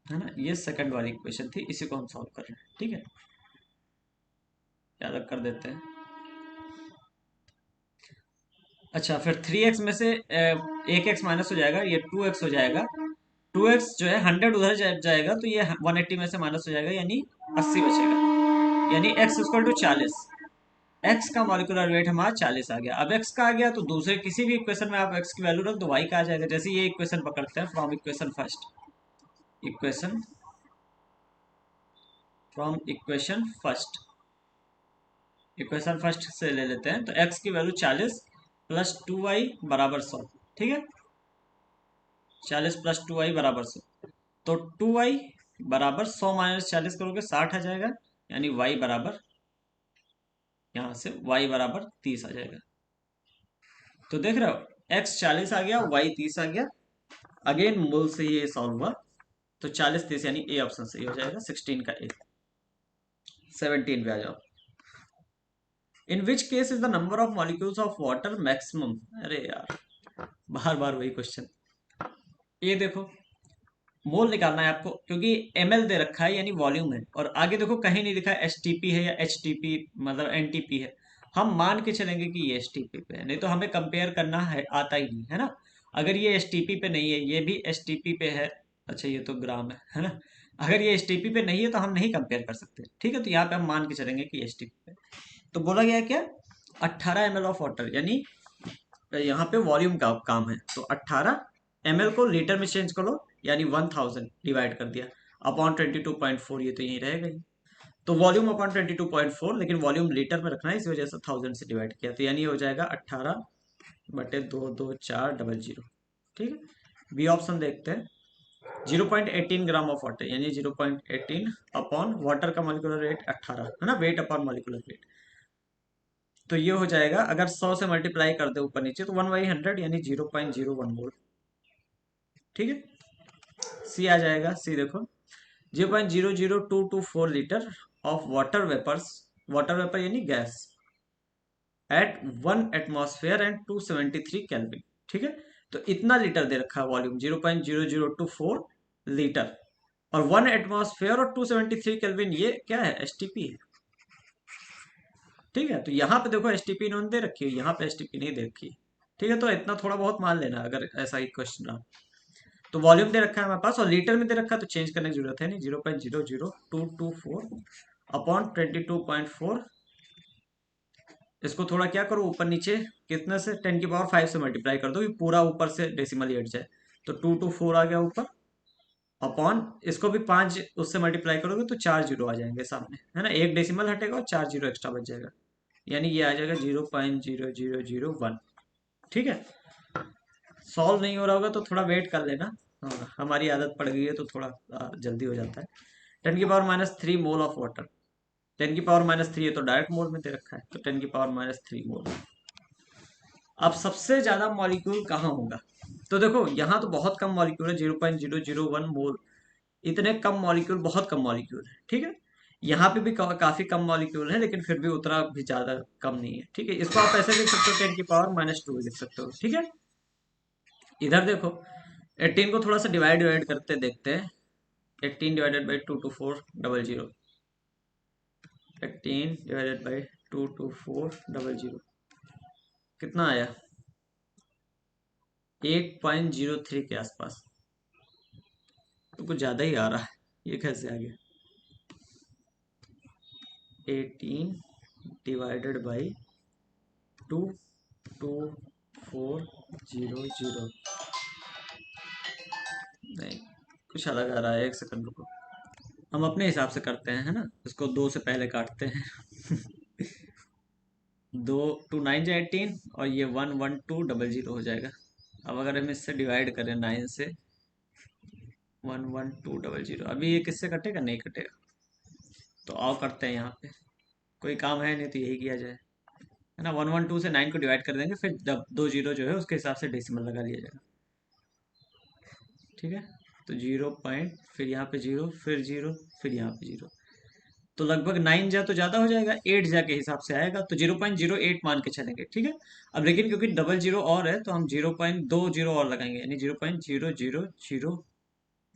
है ना। ये सेकंड वाली इक्वेशन थी, इसी को हम सॉल्व कर रहे हैं, ठीक है, याद कर देते हैं। अच्छा, फिर 3x में से एक एक्स माइनस हो जाएगा, ये 2x हो जाएगा। 2x जो है 100 उधर जाएगा तो ये 180 में से माइनस हो जाएगा, यानी 80 बचेगा, यानी x इक्वल टू 40। x का मॉलिक्यूलर वेट हमारा 40 आ गया। अब x का आ गया तो दूसरे किसी भी इक्वेशन में आप x की वैल्यू रख दो, y का आ जाएगा। जैसे ये इक्वेशन पकड़ते हैं, इक्वेशन फ्रॉम इक्वेशन फर्स्ट से ले लेते हैं। तो x की वैल्यू 40 प्लस 2y बराबर 100, ठीक है, 40 प्लस 2y बराबर 100। तो 2y बराबर 100 माइनस 40 करोगे 60 आ जाएगा, यानी y बराबर, यहाँ से y बराबर 30 आ जाएगा। तो देख रहे हो, x 40 आ गया, y 30 आ गया। अगेन मूल से ये सॉल्व हुआ, तो 40 30 यानी ए ऑप्शन सही हो जाएगा, 16 का ए। 17 पे आ जाओ। In which case is the number of molecules of water maximum. अरे यार, बार बार वही क्वेश्चन। ये देखो, मोल निकालना है आपको, क्योंकि ml दे रखा है यानी वॉल्यूम है, और आगे देखो कहीं नहीं लिखा है एसटीपी है या एचटीपी, मतलब एनटीपी है। हम मान के चलेंगे कि ये एसटीपी पे है, नहीं तो हमें कंपेयर करना है आता ही नहीं है ना। अगर ये एसटीपी पे नहीं है, ये भी एसटीपी पे है, अच्छा ये तो ग्राम है ना। अगर ये एसटीपी पे नहीं है तो हम नहीं कंपेयर कर सकते, ठीक है। तो यहाँ पे हम मान के चलेंगे कि एसटीपी पे। तो बोला गया क्या, 18 ml ऑफ वाटर, यानी यहाँ पे वॉल्यूम का काम है, तो 18 ml को लीटर में चेंज करो, यानी 1000 डिवाइड कर दिया अपॉन 22.4, ये तो यही रहेगा ही। तो वॉल्यूम अपॉन 22.4, लेकिन वॉल्यूम लीटर में रखना है, इस वजह से 1000 से डिवाइड किया, तो यानी हो जाएगा 18/22400, ठीक है। बी ऑप्शन देखते हैं, 0.18 ग्राम ऑफ वाटर, यानी 0.18 अपॉन वाटर का मॉलिक्यूलर वेट 18 है ना, वेट अपॉन मॉलिक्यूलर वेट। तो ये हो जाएगा, अगर 100 से मल्टीप्लाई कर दे ऊपर नीचे, तो 1/100 यानी 0.01 मोल, ठीक है। सी आ जाएगा, सी देखो, 0.00224 लीटर ऑफ वाटर वेपर यानी gas at 1 atmosphere and 273 kelvin, ठीक है। तो इतना लीटर दे रखा है वॉल्यूम, 0.0024 लीटर, और 1 एटमॉस्फेयर और 273 केल्विन, ये क्या है, एसटीपी है, ठीक है। तो यहाँ पे देखो एसटीपी इन्होंने दे रखी है, यहाँ पे एसटीपी नहीं दे रखी है, ठीक है। तो इतना थोड़ा बहुत मान लेना अगर ऐसा ही क्वेश्चन रहा। तो वॉल्यूम दे रखा है हमारे पास, और लीटर में दे रखा है, तो चेंज करने की जरूरत है नहीं, 0.00224 इसको थोड़ा क्या करो, ऊपर नीचे कितने से, 10 की पावर 5 से मल्टीप्लाई कर दो, ये पूरा ऊपर से डेसिमल हट जाए, तो 224 आ गया ऊपर, अपॉन इसको भी 5 उससे मल्टीप्लाई करोगे तो 4 जीरो आ जाएंगे सामने, है ना, एक डेसिमल हटेगा और 4 जीरो एक्स्ट्रा बच जाएगा, यानी ये आ जाएगा 0.0001, ठीक है। सॉल्व नहीं हो रहा होगा तो थोड़ा वेट कर लेना, हाँ हमारी आदत पड़ गई है तो थोड़ा जल्दी हो जाता है। 10 की पावर -3 मोल ऑफ वाटर, 10 की पावर -3 है तो डायरेक्ट मोल में दे रखा है, तो 10 की पावर -3 मोल। अब सबसे ज्यादा मॉलिक्यूल कहाँ होगा, तो देखो यहाँ तो बहुत कम मॉलिक्यूल है, 0.001 मोल, इतने कम मॉलिक्यूल, बहुत कम मॉलिक्यूल है, ठीक है। यहाँ पे भी काफी कम मॉलिक्यूल है, लेकिन फिर भी उतना भी ज्यादा कम नहीं है, ठीक है। इसको आप ऐसे लिख सकते हो, 10 की पावर -2 लिख सकते हो, ठीक है। इधर देखो, 18 को थोड़ा सा डिवाइड करते देखते हैं, 18 डिवाइडेड बाई 22400, 18 डिवाइडेड बाई 22400 कितना आया, 8.03 के आसपास, तो कुछ ज्यादा ही आ रहा है, ये कैसे आ गया, 18 डिवाइडेड बाई 22400, नहीं कुछ अलग आ रहा है, एक सेकंड रुको, हम अपने हिसाब से करते हैं, है ना, इसको 2 से पहले काटते हैं। 2 2 9 जा 18, और ये 11200 हो जाएगा। अब अगर हम इससे डिवाइड करें 9 से, 11200, अभी ये किससे कटेगा, नहीं कटेगा, तो आओ करते हैं यहाँ पे, कोई काम है नहीं तो यही किया जाए, है ना। 112 से 9 को डिवाइड कर देंगे, फिर जब 2 जीरो जो है उसके हिसाब से डेसिमल लगा लिया जाएगा, ठीक है। तो 0 पॉइंट, फिर यहाँ पे 0, फिर 0, फिर यहाँ पे 0, तो लगभग 9 जा तो ज्यादा हो जाएगा, 8 जा के हिसाब से आएगा, तो 0.08 मान के चलेंगे, ठीक है। अब लेकिन क्योंकि डबल जीरो और है, तो हम 0.20 और लगाएंगे, यानी 0.0005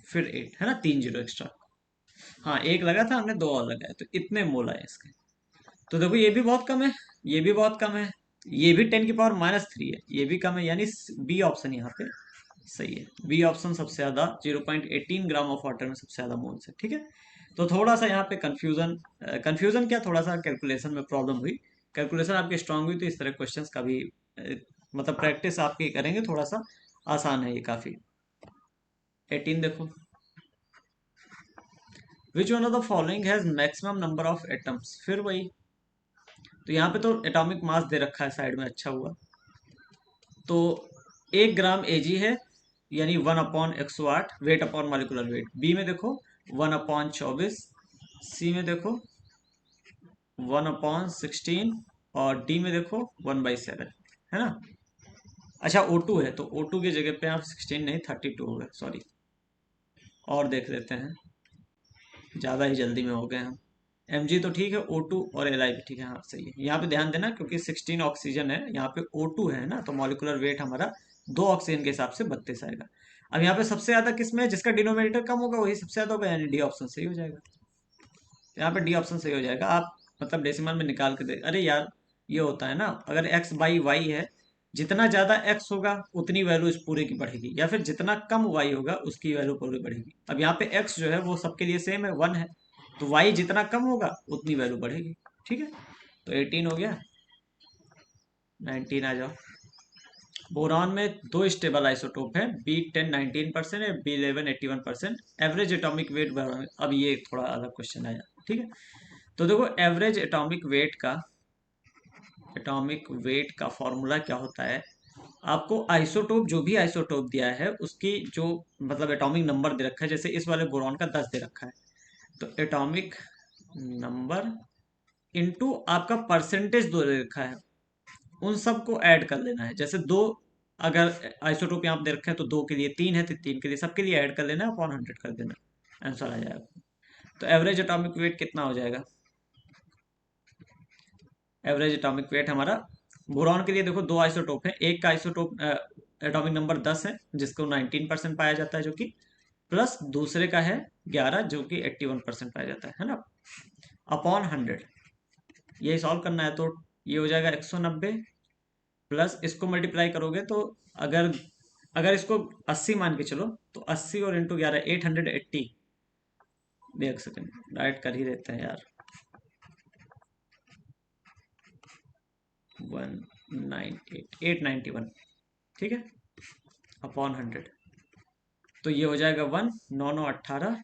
फिर 8 है ना, 3 जीरो एक्स्ट्रा। हाँ, एक लगा था, हमने दो और लगाए, तो इतने मोल आए इसके। तो देखो ये भी बहुत कम है, ये भी बहुत कम है, ये भी 10 की पावर -3 है, ये भी कम है, यानी बी ऑप्शन यहाँ पे सही है। बी ऑप्शन सबसे ज्यादा 0.18 ग्राम ऑफ वाटर में सबसे ज्यादा मोल्स है, ठीक है। तो थोड़ा सा यहाँ पे कंफ्यूजन, कंफ्यूजन क्या, थोड़ा सा कैलकुलेशन में प्रॉब्लम हुई। कैलकुलेशन आपकी स्ट्रांग हुई तो इस तरह क्वेश्चंस का भी मतलब प्रैक्टिस आपकी करेंगे थोड़ा सा आसान है ये काफी। 18 देखो, which one of the following has maximum number of atoms, फिर वही। तो यहाँ पे तो एटॉमिक मास दे रखा है साइड में, अच्छा हुआ। तो 1 ग्राम एजी है, यानी 1/108 weight upon molecular weight. B में देखो 1/24, सी में देखो 1/16, और डी में देखो 1/7, है ना। अच्छा O2 है, तो O2 की जगह पे आप 16 नहीं 32 हो गए, सॉरी। और देख लेते हैं, ज़्यादा ही जल्दी में हो गए हम। Mg तो ठीक है, O2 और Li भी ठीक है, हाँ सही है। यहाँ पे ध्यान देना, क्योंकि 16 ऑक्सीजन है, यहाँ पे O2 है ना, तो मॉलिकुलर वेट हमारा 2 ऑक्सीजन के हिसाब से 32 आएगा। अब यहाँ पे सबसे ज्यादा किसमें है, जिसका डिनोमिनेटर कम होगा वही सबसे ज्यादा होगा, यानी डी ऑप्शन सही हो जाएगा। यहाँ पे डी ऑप्शन सही हो जाएगा। आप मतलब डेसिमल में निकाल के दे, अरे यार ये होता है ना, अगर एक्स बाई वाई है, जितना ज्यादा एक्स होगा उतनी वैल्यू इस पूरे की बढ़ेगी, या फिर जितना कम वाई होगा उसकी वैल्यू पूरी बढ़ेगी। अब यहाँ पे एक्स जो है वो सबके लिए सेम है, 1 है, तो वाई जितना कम होगा उतनी वैल्यू बढ़ेगी, ठीक है। तो 18 हो गया। 19 आ जाओ। बोरान में दो स्टेबल आइसोटोप है, B10 19% है, B11 81%। एवरेज एटॉमिक वेट, अब ये थोड़ा अलग क्वेश्चन आया, ठीक है। तो देखो एवरेज एटॉमिक वेट का फॉर्मूला क्या होता है। आपको आइसोटोप, जो भी आइसोटोप दिया है उसकी जो मतलब एटॉमिक नंबर दे रखा है, जैसे इस वाले बोरॉन का 10 दे रखा है, तो एटॉमिक नंबर इनटू आपका परसेंटेज दो दे रखा है, उन सबको ऐड कर लेना है। जैसे दो, अगर आइसोटोप यहाँ पे दे रखा है तो दो के लिए, तीन है तो तीन के लिए, सबके लिए ऐड कर लेना है, अपॉन 100 कर देना, आंसर आ जाएगा। तो एवरेज एटॉमिक वेट कितना हो जाएगा। एवरेज एटॉमिक वेट हमारा बोरॉन के लिए देखो, दो आइसोटोप है, एक का आइसोटोप एटॉमिक नंबर 10 है जिसको 19% पाया जाता है, जो कि प्लस दूसरे का है 11 जो कि 81% पाया जाता है ना, अपॉन 100। ये सॉल्व करना है, तो ये हो जाएगा 190, प्लस इसको मल्टीप्लाई करोगे तो, अगर अगर इसको 80 मान के चलो, तो 80 और इंटू 11 880। एक सेकेंड राइट कर ही देते हैं यार, 891, ठीक है, अपॉन 100। तो ये हो जाएगा 1 9 9 18,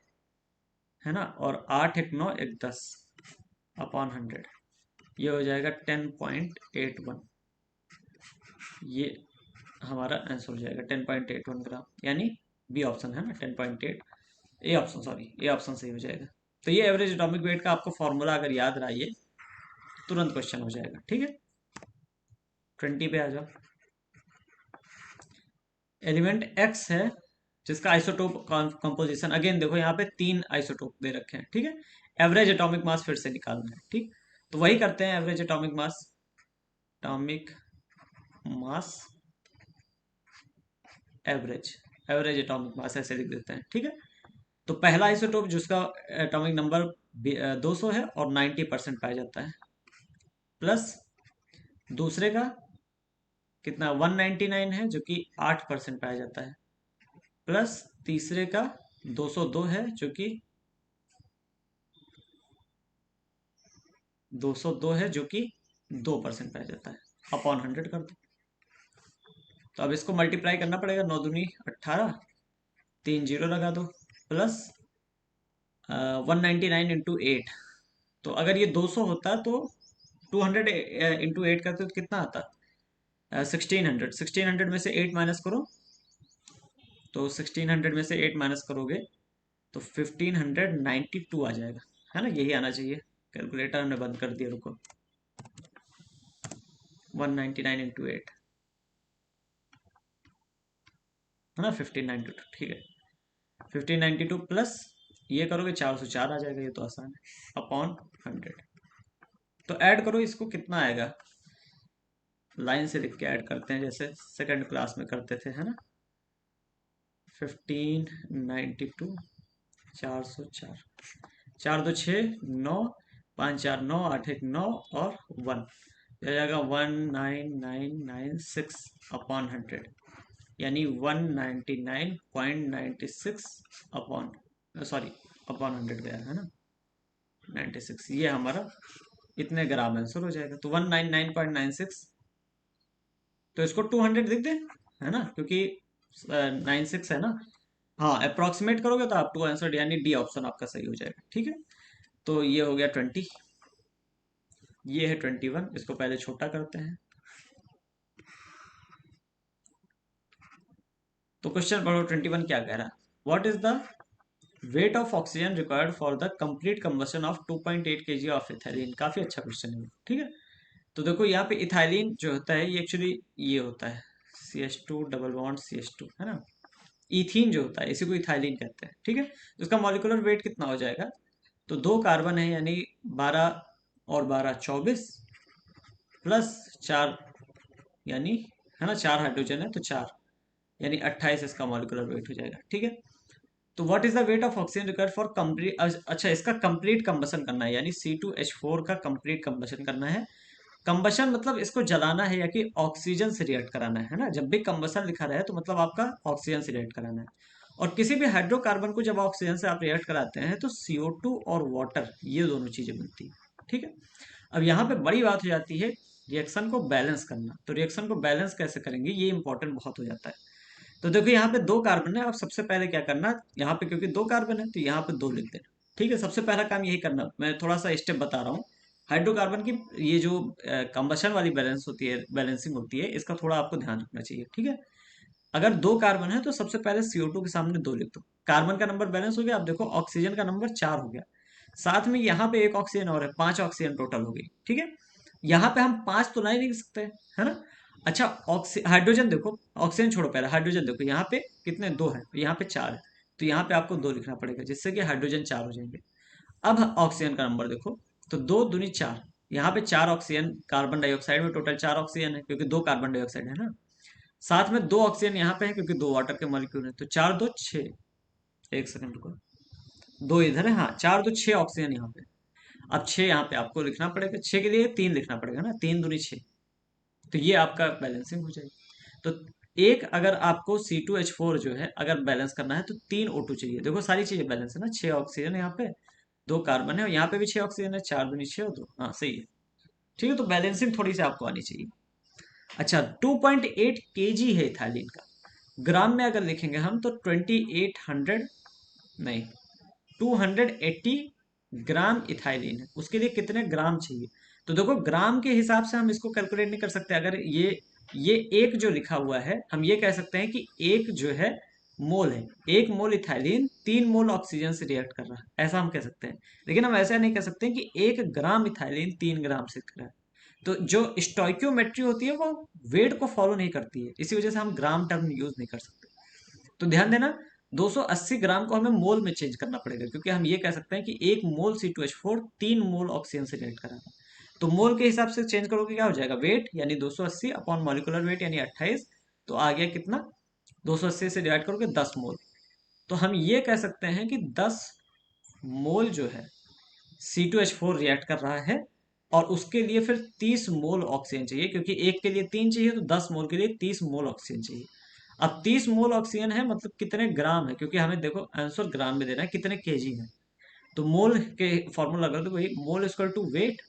है ना, और 8 1 9 1 10, अपॉन 100। ये हो जाएगा 10.81। ये हमारा आंसर हो जाएगा 10.81 ग्राम, यानी बी ऑप्शन है ना 10.8, A option, sorry A option सही हो जाएगा। तो ये एवरेज एटॉमिक वेट का आपको फॉर्मूला अगर याद रहा, ये तुरंत क्वेश्चन हो जाएगा, ठीक है। 20 पे आ जाओ। एलिमेंट एक्स है जिसका आइसोटोप कंपोजिशन, अगेन देखो यहाँ पे 3 आइसोटोप दे रखे हैं, ठीक है। एवरेज एटॉमिक मास फिर से निकालना है, ठीक। तो वही करते हैं, average atomic mass average average atomic mass ऐसे लिख देते हैं, ठीक है। तो पहला आइसोटोप जिसका एटॉमिक नंबर 200 है और 90% पाया जाता है, प्लस दूसरे का कितना 199 है जो कि 8% पाया जाता है, प्लस तीसरे का 202 है जो कि 202 है जो कि 2% पाया जाता है, अपॉन 100 कर दो। तो अब इसको मल्टीप्लाई करना पड़ेगा, 9 दूनी 18, 3 जीरो लगा दो, प्लस 199 इंटू 8। तो अगर ये 200 होता तो 200 इंटू 8 करते तो कितना आता, 1600। 1600 में से 8 माइनस करो, तो 1600 में से 8 माइनस करोगे तो 1592 आ जाएगा, है ना, यही आना चाहिए। कैलकुलेटर हमने बंद कर दिया, रुको। 199 इंटू 8 है ना, 1592, ठीक है। 1592 प्लस ये करोगे 404 आ जाएगा, ये तो आसान है, अपॉन 100। तो ऐड करो इसको, कितना आएगा, लाइन से लिख के ऐड करते हैं जैसे सेकंड क्लास में करते थे, है ना। 1592, 404, 4 2 6 9, 5 4 9, 8 1 9 और 1 हो जाएगा 19996 अपॉन 100, यानी 199.96 अपॉन, सॉरी, अपॉन 100 गया है ना, 96, ये हमारा इतने ग्राम आंसर हो जाएगा। तो 199.96, तो इसको 200 लिख दें, है ना, क्योंकि 96 है ना। हाँ, अप्रोक्सीमेट करोगे तो आप टू आंसर, यानी डी ऑप्शन आपका सही हो जाएगा। ठीक है, तो ये हो गया 20, ये है 21, इसको पहले छोटा करते हैं। तो क्वेश्चन पढ़ो, 21 क्या कह रहा है, what is the weight of oxygen required for the complete combustion of 2.8 kg of ethylene. काफी अच्छा क्वेश्चन है, ठीक है। तो देखो यहाँ पे इथाइलिन जो होता है ये एक्चुअली ये होता है CH2 डबल बॉन्ड CH2, है ना। इथीन जो होता है इसी को इथाइलिन कहते हैं, ठीक है। तो इसका मॉलिक्यूलर वेट कितना हो जाएगा, तो 2 कार्बन है यानी 12 और 12 24 प्लस 4, यानी, है ना, 4 हाइड्रोजन है तो 4, यानी 28 इसका मॉलिक्यूलर वेट हो जाएगा। ठीक है, तो what is the weight of oxygen required for complete, अच्छा इसका कंप्लीट कंबशन करना है, यानी C2H4 का कंप्लीट कंबशन करना है। कंबशन मतलब इसको जलाना है या कि ऑक्सीजन से रिएक्ट कराना है ना। जब भी कंबशन लिखा रहा है तो मतलब आपका ऑक्सीजन से रिएक्ट कराना है। और किसी भी हाइड्रोकार्बन को जब ऑक्सीजन से आप रिएक्ट कराते हैं तो CO2 और वाटर, ये दोनों चीजें बनती है। ठीक है, अब यहाँ पे बड़ी बात हो जाती है रिएक्शन को बैलेंस करना। तो रिएक्शन को बैलेंस कैसे करेंगे, ये इंपॉर्टेंट बहुत हो जाता है। तो देखो यहाँ पे 2 कार्बन है, अब सबसे पहले क्या करना, यहाँ पे क्योंकि 2 कार्बन है तो यहाँ पे 2 लिख देना। ठीक है, सबसे पहला काम यही करना, मैं थोड़ा सा स्टेप बता रहा हूँ। हाइड्रोकार्बन की ये जो कंबशन वाली बैलेंस होती है, बैलेंसिंग होती है, इसका थोड़ा आपको ध्यान रखना चाहिए। ठीक है, अगर 2 कार्बन है तो सबसे पहले CO2 के सामने 2 लिख दो, कार्बन का नंबर बैलेंस हो गया। अब देखो ऑक्सीजन का नंबर 4 हो गया, साथ में यहाँ पे एक ऑक्सीजन और है, 5 ऑक्सीजन टोटल हो गई। ठीक है, यहाँ पे हम 5 तो नहीं लिख सकते, है ना। अच्छा, हाइड्रोजन देखो, ऑक्सीजन छोड़ो, पहले हाइड्रोजन देखो, यहाँ पे कितने, 2 है, यहाँ पे 4 है, तो यहाँ पे आपको 2 लिखना पड़ेगा, जिससे कि हाइड्रोजन 4 हो जाएंगे। अब ऑक्सीजन का नंबर देखो, तो 2 दूनी 4, यहाँ पे 4 ऑक्सीजन, कार्बन डाइऑक्साइड में टोटल 4 ऑक्सीजन है क्योंकि 2 कार्बन डाइऑक्साइड है ना। साथ में 2 ऑक्सीजन यहाँ पे है क्योंकि 2 वाटर के मॉलिक्यूल है, तो 4 2 6, एक सेकंड रुको, 2 इधर है, हाँ, 4 2 6 ऑक्सीजन यहाँ पे। अब 6 यहाँ पे आपको लिखना पड़ेगा, 6 के लिए 3 लिखना पड़ेगा ना, 3 दूनी 6, तो ये आपका बैलेंसिंग हो जाएगी। तो एक, अगर आपको C2H4 जो है अगर बैलेंस करना है तो 3 O2 चाहिए। देखो सारी चीजें बैलेंस है ना, 6 ऑक्सीजन है यहाँ पे, 2 कार्बन है और यहाँ पे भी 6 ऑक्सीजन है, 4 दूनी 6 और 2, हाँ सही है। ठीक है, तो बैलेंसिंग थोड़ी सी आपको आनी चाहिए। अच्छा, 2.8 kg है इथाइलिन का, ग्राम में अगर लिखेंगे हम तो 2800, नहीं, 280 ग्राम इथाइलिन है, उसके लिए कितने ग्राम चाहिए। तो देखो ग्राम के हिसाब से हम इसको कैलकुलेट नहीं कर सकते। अगर ये एक जो लिखा हुआ है, हम ये कह सकते हैं कि एक जो है मोल है, 1 मोल इथाइलिन 3 मोल ऑक्सीजन से रिएक्ट कर रहा है, ऐसा हम कह सकते हैं। लेकिन हम ऐसा नहीं कह सकते कि 1 ग्राम इथाइलिन 3 ग्राम से कर रहा है। तो जो स्टोइक्योमेट्री होती है वो वेट को फॉलो नहीं करती है, इसी वजह से हम ग्राम टर्म यूज नहीं कर सकते। तो ध्यान देना, 280 ग्राम को हमें मोल में चेंज करना पड़ेगा, क्योंकि हम ये कह सकते हैं कि 1 मोल C2H4 3 मोल ऑक्सीजन से रिएक्ट कर रहा है। तो मोल के हिसाब से चेंज करोगे क्या हो जाएगा, वेट यानी 280 अपॉन मॉलिक्यूलर वेट यानी 28, तो आ गया कितना, 280 से डिवाइड करोगे 10 मोल। तो हम ये कह सकते हैं कि 10 मोल जो है C2H4 रिएक्ट कर रहा है, और उसके लिए फिर 30 मोल ऑक्सीजन चाहिए, क्योंकि एक के लिए 3 चाहिए तो 10 मोल के लिए 30 मोल ऑक्सीजन चाहिए। अब 30 मोल ऑक्सीजन है मतलब कितने ग्राम है, क्योंकि हमें देखो आंसर ग्राम में देना है, कितने केजी है। तो मोल के फॉर्मूला लगा दो भाई, mole equal to weight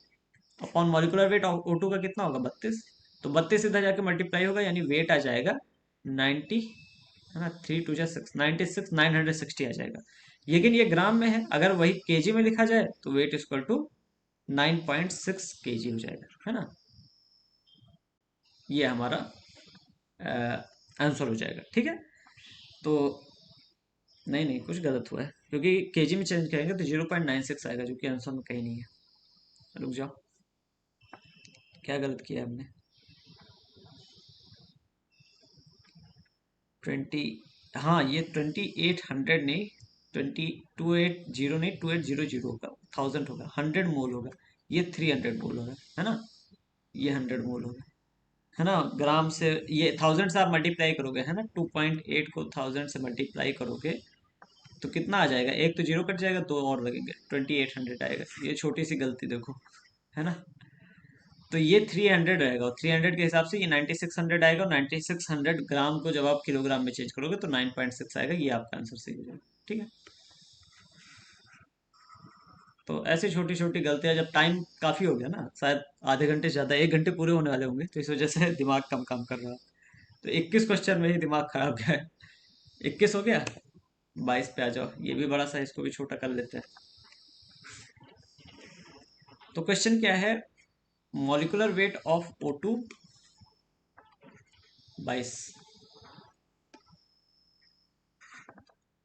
upon molecular weight, O2 का कितना होगा 32, तो 32 इधर जाके मल्टीप्लाई होगा, यानी वेट आ जाएगा 90, है ना, 3 2 6, 96 960 आ जाएगा। लेकिन ये ग्राम में है, अगर वही केजी में लिखा जाए तो वेट इक्वल टू 9.6 kg हो जाएगा, है ना। ये हमारा आंसर हो जाएगा। ठीक है, तो नहीं नहीं, कुछ गलत हुआ है, क्योंकि केजी में चेंज करेंगे तो 0.96 आएगा, जो कि आंसर में कहीं नहीं है। रुक जाओ, क्या गलत किया हमने, 20, हाँ ये 2800 नहीं, 280 नहीं, 2800 होगा, 1000 होगा, 100 मोल होगा, ये 300 मोल होगा, है ना, ये 100 मोल होगा। है ना, ग्राम से ये 1000 से आप मल्टीप्लाई करोगे, है ना, 2.8 को 1000 से मल्टीप्लाई करोगे तो कितना आ जाएगा, एक तो जीरो कट जाएगा, दो और लगेंगे, 2800 आएगा। ये छोटी सी गलती देखो, है ना। तो ये 300 रहेगा, और 300 के हिसाब से ये 9600 आएगा, और 9600 ग्राम को जब आप किलोग्राम में चेंज करोगे तो 9.6 आएगा। ये आपका आंसर सही हो जाएगा, ठीक है। तो ऐसी छोटी छोटी गलतियां, जब टाइम काफी हो गया ना, शायद आधे घंटे से ज्यादा, 1 घंटे पूरे होने वाले होंगे, तो इस वजह से दिमाग कम काम कर रहा है। तो 21 क्वेश्चन में ही दिमाग खराब गया है। 21 हो गया, 22 पे आ जाओ, ये भी बड़ा सा, इसको भी छोटा कर लेते हैं। तो क्वेश्चन क्या है, molecular weight of O2 22।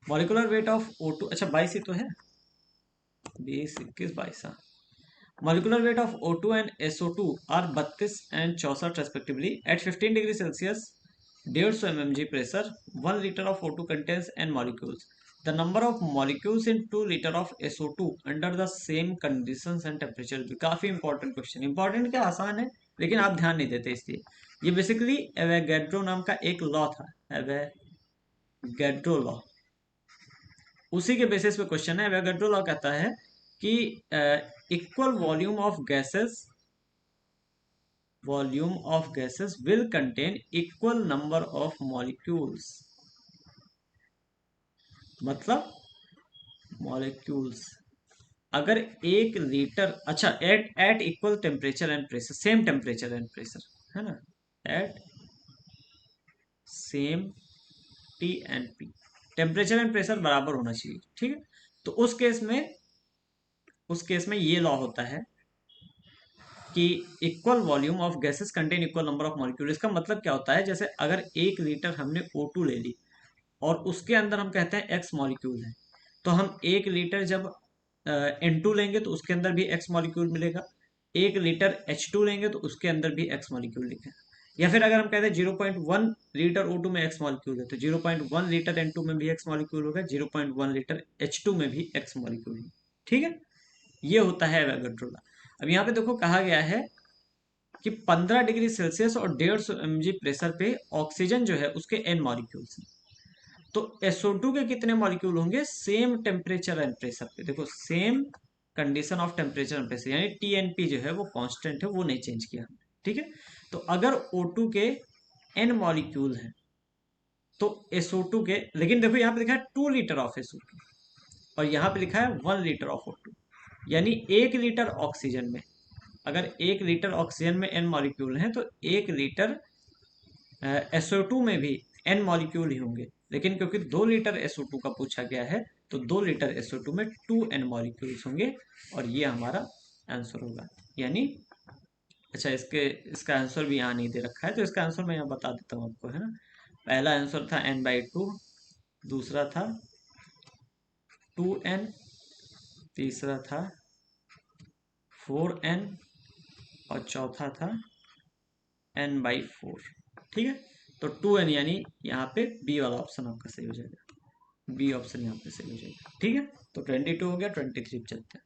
Molecular weight of O2, अच्छा 22 ही तो है, 20 21 22, हाँ। Molecular weight of O2 and SO2 are 32 and 64 respectively at 15 degree Celsius, 150 mmg pressure. 1 liter of O2 contains n molecules. The number of molecules in 2 liter of SO2 under the same conditions and temperature भी काफी important question. Important क्या, आसान है लेकिन आप ध्यान नहीं देते इसलिए। ये बेसिकली एवोगैड्रो नाम का एक लॉ था, एवोगैड्रो लॉ, उसी के बेसिस पे क्वेश्चन है। एवोगैड्रो लॉ कहता है कि equal volume of gases will contain equal number of molecules। मतलब मॉलिक्यूल्स, अगर 1 लीटर, अच्छा at at equal temperature and pressure, same temperature and pressure, है ना, at same T and P, temperature and pressure बराबर होना चाहिए, ठीक है। तो उस केस में ये लॉ होता है कि equal volume of gases contain equal number of molecule. इसका मतलब क्या होता है, जैसे अगर 1 लीटर हमने O2 ले ली और उसके अंदर हम कहते हैं एक्स मॉलिक्यूल है, तो हम 1 लीटर जब N2 लेंगे तो उसके अंदर भी एक्स मॉलिक्यूल मिलेगा, 1 लीटर H2 लेंगे तो उसके अंदर भी एक्स मॉलिक्यूल लिखेगा। या फिर अगर हम कहते हैं 0.1 लीटर O2 में एक्स मॉलिक्यूल है, तो 0.1 लीटर N2 में भी एक्स मॉलिक्यूल होगा, 0.1 लीटर H2 में भी एक्स मॉलिक्यूल होगा, ठीक है। ये होता है एवोगैड्रो लॉ। अब यहाँ पे देखो कहा गया है कि 15 डिग्री सेल्सियस और 150 mg प्रेशर पे ऑक्सीजन जो है उसके n मॉलिक्यूल्स हैं। तो SO2 के कितने मॉलिक्यूल होंगे, सेम टेम्परेचर एंड प्रेशर पे, देखो same condition of temperature and pressure, यानी TNP जो है वो कांस्टेंट है, वो नहीं चेंज किया हमने, ठीक है। तो अगर O2 के n मॉलिक्यूल हैं तो SO2 के, लेकिन देखो यहाँ पे लिखा है 2 लीटर ऑफ SO2 और यहाँ पे लिखा है 1 लीटर ऑफ O2, यानी 1 लीटर ऑक्सीजन में, अगर 1 लीटर ऑक्सीजन में n मॉलिक्यूल हैं तो 1 लीटर SO2 में भी n मॉलिक्यूल ही होंगे। लेकिन क्योंकि 2 लीटर SO2 का पूछा गया है, तो 2 लीटर SO2 में 2n मॉलिक्यूल्स होंगे, और ये हमारा आंसर होगा। यानी अच्छा, इसका आंसर भी यहाँ नहीं दे रखा है, तो इसका आंसर मैं यहाँ बता देता हूँ आपको, है ना। पहला आंसर था n/2, दूसरा था 2n, तीसरा था 4n, और चौथा था n/4, ठीक है। तो 2n, यानी यहाँ पे बी वाला ऑप्शन आपका सही हो जाएगा, बी ऑप्शन यहाँ पे सही हो जाएगा, ठीक है। तो 22 हो गया, 23 पे चलते हैं।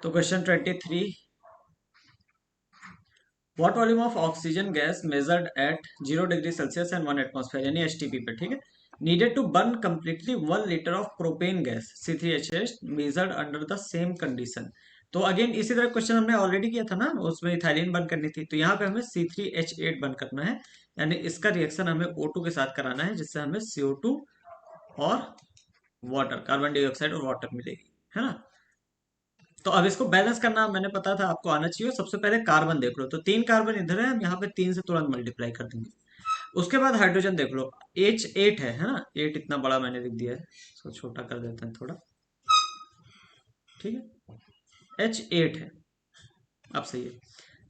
तो question 23, what volume of oxygen gas measured at 0 degree Celsius and 1 atmosphere, यानी एचटीपी पे, ठीक है, needed to burn completely 1 litre of propane gas C3H8 measured under the same condition. तो अगेन इसी तरह क्वेश्चन हमने ऑलरेडी किया था ना, उसमें इथाइलिन बर्न करनी थी, तो यहाँ पे हमें C3H8 बर्न करना है, यानी इसका रिएक्शन हमें O2 के साथ कराना है, जिससे हमें CO2 और वाटर, कार्बन डाइऑक्साइड और वाटर मिलेगी, है ना। तो अब इसको बैलेंस करना मैंने पता था आपको आना चाहिए। सबसे पहले कार्बन देख लो, तो 3 कार्बन इधर है, हम यहाँ पे 3 से तुरंत मल्टीप्लाई कर देंगे। उसके बाद हाइड्रोजन देख लो, H8 है ना, 8 इतना बड़ा मैंने लिख दिया है, इसको छोटा कर देते हैं थोड़ा, ठीक है, H8 है, अब सही है।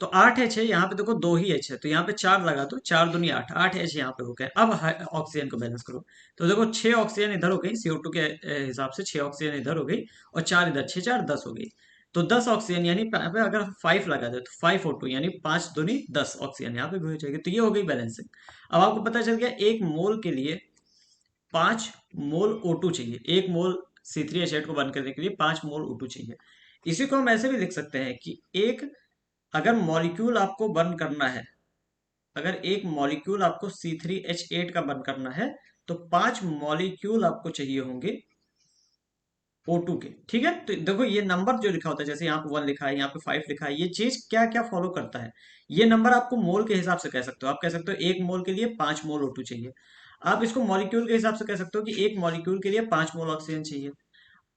तो 8 H है, यहाँ पे देखो 2 ही H है, तो यहाँ पे 4 लगा दो, 4 दूनी 8, 8 H यहाँ पे हो गए। अब ऑक्सीजन को बैलेंस करो, तो देखो 6 ऑक्सीजन इधर हो गई, CO2 के हिसाब से 6 ऑक्सीजन इधर हो गई, और 4 इधर, 6 4 10 हो गई। तो 10 ऑक्सीजन, यानी यहाँ पे अगर 5 लगा दे तो 5O2, यानी 5 दूनी 10 ऑक्सीजन यहाँ पे भी हो जाएगी। तो ये हो गई बैलेंसिंग। अब आपको पता चल गया 1 मोल के लिए 5 मोल O2 चाहिए, 1 मोल C3H8 को बंद करने के लिए 5 मोल O2 चाहिए। इसी को हम ऐसे भी लिख सकते हैं कि एक, अगर मॉलिक्यूल आपको बर्न करना है अगर एक मॉलिक्यूल आपको C3H8 का बंद करना है तो 5 मॉलिक्यूल आपको चाहिए होंगे O2 के। ठीक है, तो देखो ये नंबर जो लिखा होता है, जैसे यहाँ पे 1 लिखा है, यहाँ पे 5 लिखा है, ये चीज क्या क्या फॉलो करता है। ये नंबर आपको मोल के हिसाब से कह सकते हो। आप कह सकते हो एक मोल के लिए 5 मोल O2 चाहिए। आप इसको मॉलिक्यूल के हिसाब से कह सकते हो कि एक मॉलिक्यूल के लिए 5 मोल ऑक्सीजन चाहिए।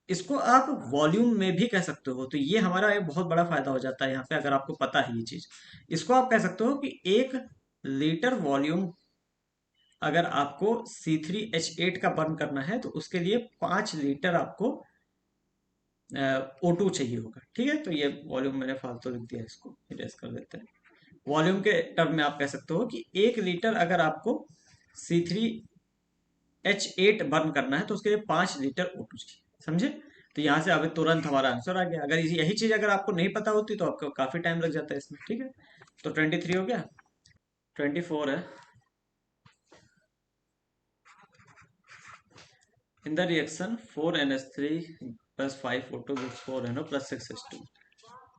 इसको आप वॉल्यूम में भी कह सकते हो। तो ये हमारा एक बहुत बड़ा फायदा हो जाता है यहाँ पे, अगर आपको पता है ये चीज। इसको आप कह सकते हो कि 1 लीटर वॉल्यूम अगर आपको C3H8 का बर्न करना है तो उसके लिए 5 लीटर आपको O2 चाहिए होगा। ठीक है, तो ये वॉल्यूम मैंने फालतू लिख दिया, इसको इरेज कर देते हैं। वॉल्यूम के टर्म में आप कह सकते हो कि 1 लीटर अगर आपको C3H8 बर्न करना है तो उसके लिए 5 लीटर O2 चाहिए। समझे? तो यहाँ से अभी तुरंत हमारा आंसर आ गया। अगर यही चीज अगर आपको नहीं पता होती तो आपको काफी टाइम लग जाता है इसमें। ठीक है, तो 23 हो गया। 24 है। In the reaction 4NH3 plus 5O2 gives 4NO plus 6H2.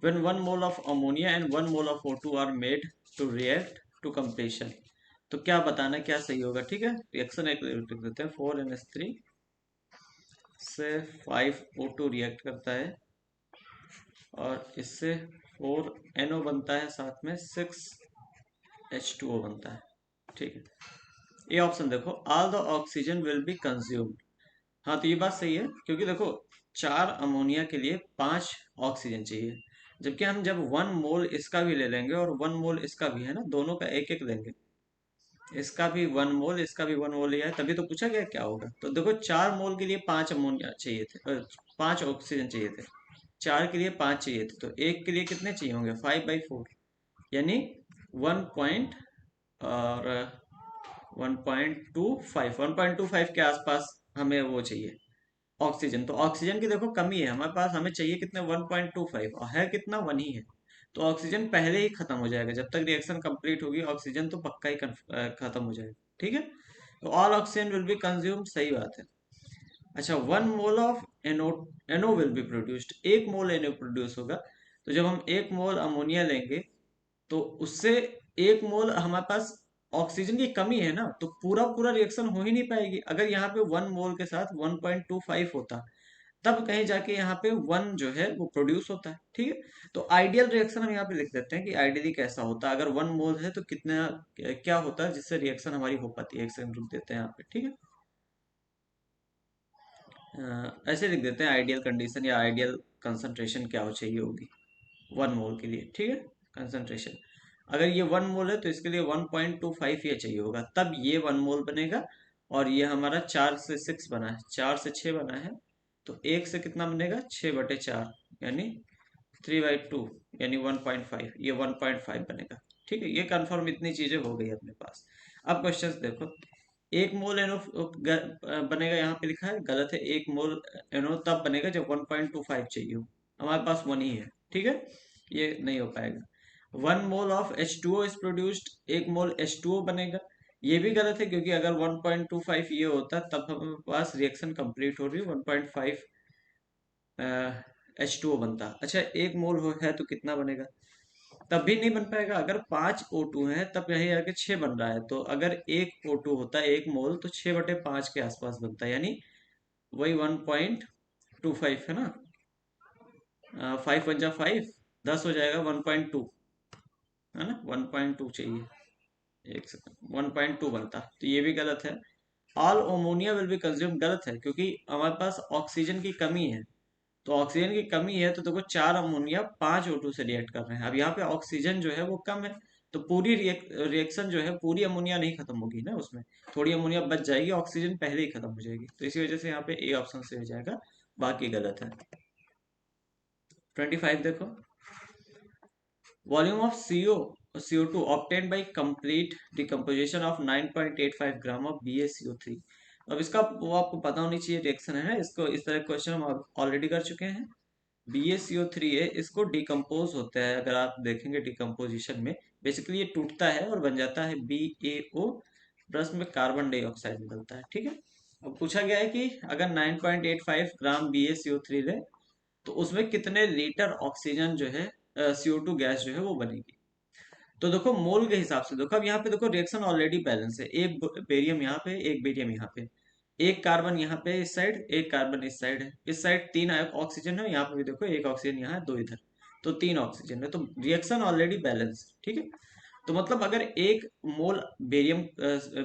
When 1 mole of ammonia and 1 mole of O2 are made to react to completion. तो क्या बताना है, क्या सही होगा। ठीक है, रिएक्शन एक लिख देते हैं। 4NH3 से 5O2 रिएक्ट करता है और इससे 4NO बनता है, साथ में 6H2O बनता है। ठीक है, ये ऑप्शन देखो, all the oxygen will be consumed. हाँ, तो ये बात सही है, क्योंकि देखो 4 अमोनिया के लिए 5 ऑक्सीजन चाहिए। जबकि हम जब 1 मोल इसका भी ले लेंगे और 1 मोल इसका भी, है ना, दोनों का एक एक लेंगे, इसका भी 1 मोल इसका भी 1 मोल लिया है, तभी तो पूछा गया क्या होगा। तो देखो 4 मोल के लिए 5 अमोनिया चाहिए थे, 5 ऑक्सीजन चाहिए थे। 4 के लिए 5 चाहिए थे, तो एक के लिए कितने चाहिए होंगे, 5/4, यानी 1 और 1.25 के आसपास हमें वो चाहिए ऑक्सीजन। तो ऑक्सीजन की देखो कमी है हमारे पास, हमें चाहिए कितने, 1.25, और है कितना, 1 ही है। तो ऑक्सीजन पहले ही खत्म हो जाएगा, जब तक रिएक्शन कंप्लीट होगी ऑक्सीजन तो पक्का ही खत्म हो जाएगा। ठीक है, तो all oxygen will be consumed, सही बात है। अच्छा, 1 mole of NO NO will be produced, 1 mole NO produce होगा। तो जब हम 1 मोल अमोनिया लेंगे तो उससे 1 मोल हमारे पास ऑक्सीजन की कमी है ना, तो पूरा पूरा रिएक्शन हो ही नहीं पाएगी। अगर यहाँ पे 1 मोल के साथ 1.25 होता, तब कहीं जाके यहाँ पे 1 जो है वो प्रोड्यूस होता है। ठीक है, तो आइडियल रिएक्शन हम यहाँ पे लिख देते हैं कि आइडियली कैसा होता है, अगर 1 मोल है तो कितना क्या होता है जिससे रिएक्शन हमारी हो पाती है। एक सेकंड रुक देते हैं यहाँ पे। ठीक है, ऐसे लिख देते हैं आइडियल कंडीशन या आइडियल कंसंट्रेशन क्या हो चाहिए होगी 1 मोल के लिए। ठीक है, कंसंट्रेशन अगर ये 1 मोल है तो इसके लिए 1.25 ये चाहिए होगा, तब ये 1 मोल बनेगा। और ये हमारा 4 से 6 बना है, 4 से 6 बना है, तो 1 से कितना बनेगा, 6/4, यानी 3/2, यानी 1.5, ये 1.5 बनेगा। ठीक है, ये कंफर्म इतनी चीजें हो गई अपने पास। अब क्वेश्चन देखो, 1 मोल एनो बनेगा, यहाँ पे लिखा है गलत है। 1 मोल एनो तब बनेगा जब 1.25 चाहिए हो, हमारे पास 1 ही है। ठीक है, ये नहीं हो पाएगा। 1 mole of H2O is produced, 1 mole H2O बनेगा, ये भी गलत है, क्योंकि अगर 1.25 ये होता तब हमारे पास रिएक्शन कंप्लीट हो रही है, 1.5 H2O बनता। अच्छा, 1 मोल है तो कितना बनेगा, तब भी नहीं बन पाएगा। अगर 5 O2 है तब यही आके 6 बन रहा है, तो अगर 1 O2 होता है 1 मोल तो 6/5 के आसपास बनता है, यानी वही 1.25 है ना। 5 × 5 10 हो जाएगा, 1.2 है ना, 1.2 चाहिए। एक सेकंड, 1.2 बनता, तो ये भी गलत है। All ammonia will be consume, गलत है, क्योंकि हमारे पास ऑक्सीजन की कमी है। तो ऑक्सीजन की कमी है तो देखो 4 अमोनिया 5 O2 से रिएक्ट कर रहे हैं। अब यहाँ पे ऑक्सीजन जो है वो कम है, तो पूरी रिएक्शन जो है, पूरी अमोनिया नहीं खत्म होगी ना उसमें, थोड़ी अमोनिया बच जाएगी, ऑक्सीजन पहले ही खत्म हो जाएगी। तो इसी वजह से यहाँ पे ए ऑप्शन से हो जाएगा, बाकी गलत है। 25 देखो, volume of CO2 obtained by complete decomposition of 9.85 gram of BaCO3। अब इसका वो आपको पता होनी चाहिए रिएक्शन है, इसको इस तरह क्वेश्चन हम ऑलरेडी कर चुके हैं। BaCO3 है, इसको डिकम्पोज होता है, अगर आप देखेंगे डिकम्पोजिशन में बेसिकली ये टूटता है और बन जाता है BaO प्लस में कार्बन डाइऑक्साइड निकलता है। ठीक है, अब पूछा गया है कि अगर 9.85 ग्राम BaCO3 ले तो उसमें कितने लीटर ऑक्सीजन जो है CO2 गैस जो है वो बनेगी। तो देखो मोल के हिसाब से देखो, अब यहाँ पे देखो रिएक्शन ऑलरेडी बैलेंस है, एक बेरियम यहाँ पे, एक बेरियम यहाँ पे, एक कार्बन यहाँ पे इस साइड, एक कार्बन इस साइड है, इस साइड तीन ऑक्सीजन है, यहाँ पे भी देखो एक ऑक्सीजन यहाँ है, दो इधर, तो तीन ऑक्सीजन है, तो रिएक्शन ऑलरेडी बैलेंस, ठीक है। तो मतलब अगर एक मोल बेरियम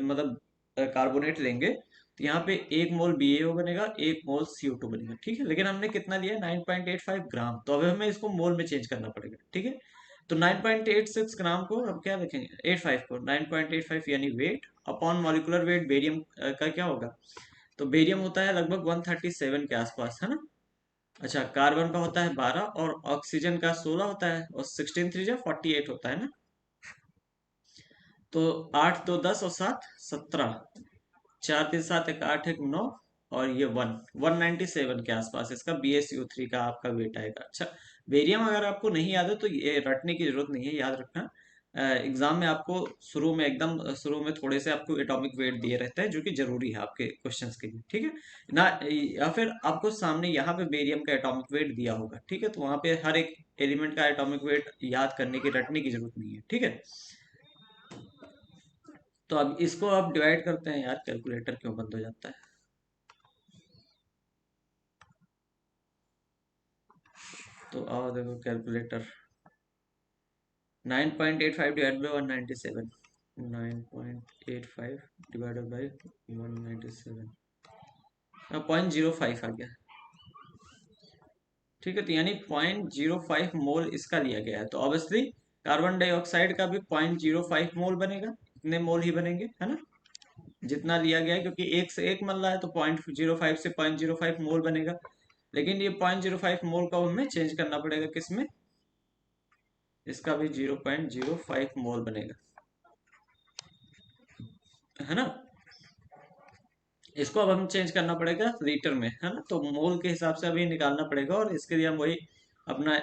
मतलब कार्बोनेट लेंगे तो यहाँ पे एक मोल BaO बनेगा, एक मोल CO2 बनेगा, ठीक है। लेकिन हमने कितना लिया, 9.85 ग्राम, तो अब हमें इसको मोल में चेंज करना पड़ेगा, ठीक है। तो 9.86 ग्राम को हम क्या लिखेंगे, 85 को 9.85 यानी wait upon molecular wait barium का क्या होगा, तो बेरियम होता है लगभग 137 के आसपास, है ना। अच्छा, कार्बन का होता है 12 और ऑक्सीजन का 16 होता है, और 16 3 जा 48 होता है ना। तो 8 2 10 और 7 17, 4 3 7 1 8 1 9, और ये 197 के आसपास इसका BaCO3 का आपका वेट आएगा। अच्छा, बेरियम अगर आपको नहीं याद है तो ये रटने की जरूरत नहीं है, याद रखना। एग्जाम में आपको शुरू में, एकदम शुरू में थोड़े से आपको एटॉमिक वेट दिए रहते हैं, जो कि जरूरी है आपके क्वेश्चंस के लिए, ठीक है ना। या फिर आपको सामने यहाँ पे बेरियम का एटॉमिक वेट दिया होगा, ठीक है, तो वहां पे हर एक एलिमेंट का एटॉमिक वेट याद करने की, रटने की जरूरत नहीं है, ठीक है। तो अब इसको आप डिवाइड करते हैं, यार कैलकुलेटर क्यों बंद हो जाता है। तो आओ देखो calculator, 9.85 divide by 197, 9.85 divided by 197, 0.05 आ गया, ठीक है। तो यानी 0.05 मोल इसका लिया गया है, तो ऑब्वियसली कार्बन डाइऑक्साइड का भी 0.05 मोल बनेगा, इतने मोल ही बनेंगे, है ना, जितना लिया गया है, क्योंकि एक से एक मिल रहा है, तो 0.05 से 0.05 मोल बनेगा। लेकिन ये 0.05 मोल का हमें चेंज करना पड़ेगा किसमें, इसका भी 0.05 मोल बनेगा, है ना। इसको अब हम चेंज करना पड़ेगा लीटर में, है ना, तो मोल के हिसाब से अभी निकालना पड़ेगा, और इसके लिए हम वही अपना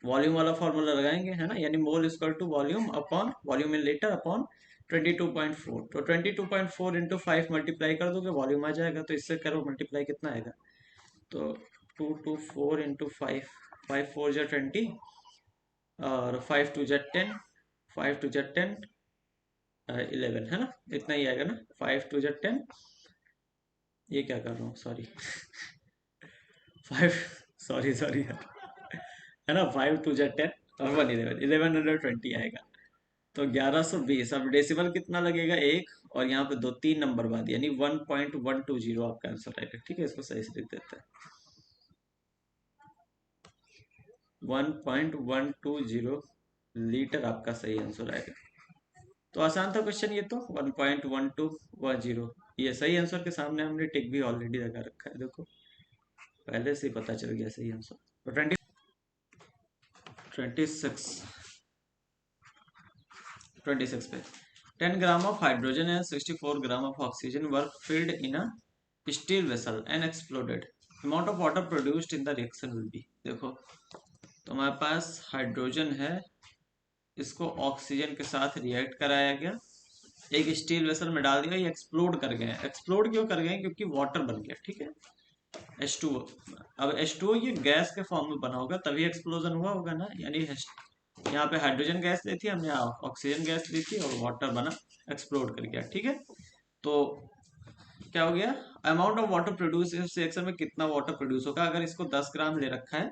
वॉल्यूम वाला फॉर्मूला लगाएंगे, है ना, यानी mole equal to volume upon volume in litre upon 22.4, तो 22.4 इंटू 5 मल्टीप्लाई कर दोगे वॉल्यूम आ जाएगा, तो इससे करो मल्टीप्लाई, कितना आएगा, तो 224 इंटू 5, 5 4 जा 20, और 5 2 जा 10, 5 2 जा 10, 11, है ना, इतना ही आएगा ना, 5 2 जा 10, ये क्या कर रहा हूँ, सॉरी 5, सॉरी सॉरी यार, है ना, 5 2 जा 10 और 1 11, 1120 आएगा। तो 1120, अब डेसिमल कितना लगेगा, एक, और यहाँ पे दो, तीन नंबर बाद, यानी 1.120 आपका आंसर आएगा, ठीक है। इसको सही से लिख देते हैं, 1.120 लीटर आपका सही आंसर आएगा। तो आसान था क्वेश्चन ये तो, 1.1210, ये सही आंसर के सामने हमने टिक भी ऑलरेडी लगा रखा है, देखो पहले से ही पता चल गया सही आंसर। तो 26 26 पे 10 gram of hydrogen and 64 gram of oxygen were filled in a steel vessel and exploded, amount of water produced in the reaction will be. देखो, तो हमारे पास हाइड्रोजन है, इसको ऑक्सीजन के साथ रिएक्ट कराया गया, एक स्टील वेसल में डाल दिया, ये एक्सप्लोड कर गए। एक्सप्लोड क्यों कर गए, क्योंकि वाटर बन गया, ठीक है, H2O। अब H2O ये गैस के फॉर्म में बना होगा, तभी एक्सप्लोजन हुआ होगा ना, यानी यहाँ पे हाइड्रोजन गैस ली थी हमने, ऑक्सीजन गैस ली थी, और वाटर बना, एक्सप्लोड कर गया, ठीक है। तो क्या हो गया, अमाउंट ऑफ वाटर प्रोड्यूस, इस रिएक्शन में कितना वाटर प्रोड्यूस होगा, अगर इसको 10 ग्राम ले रखा है,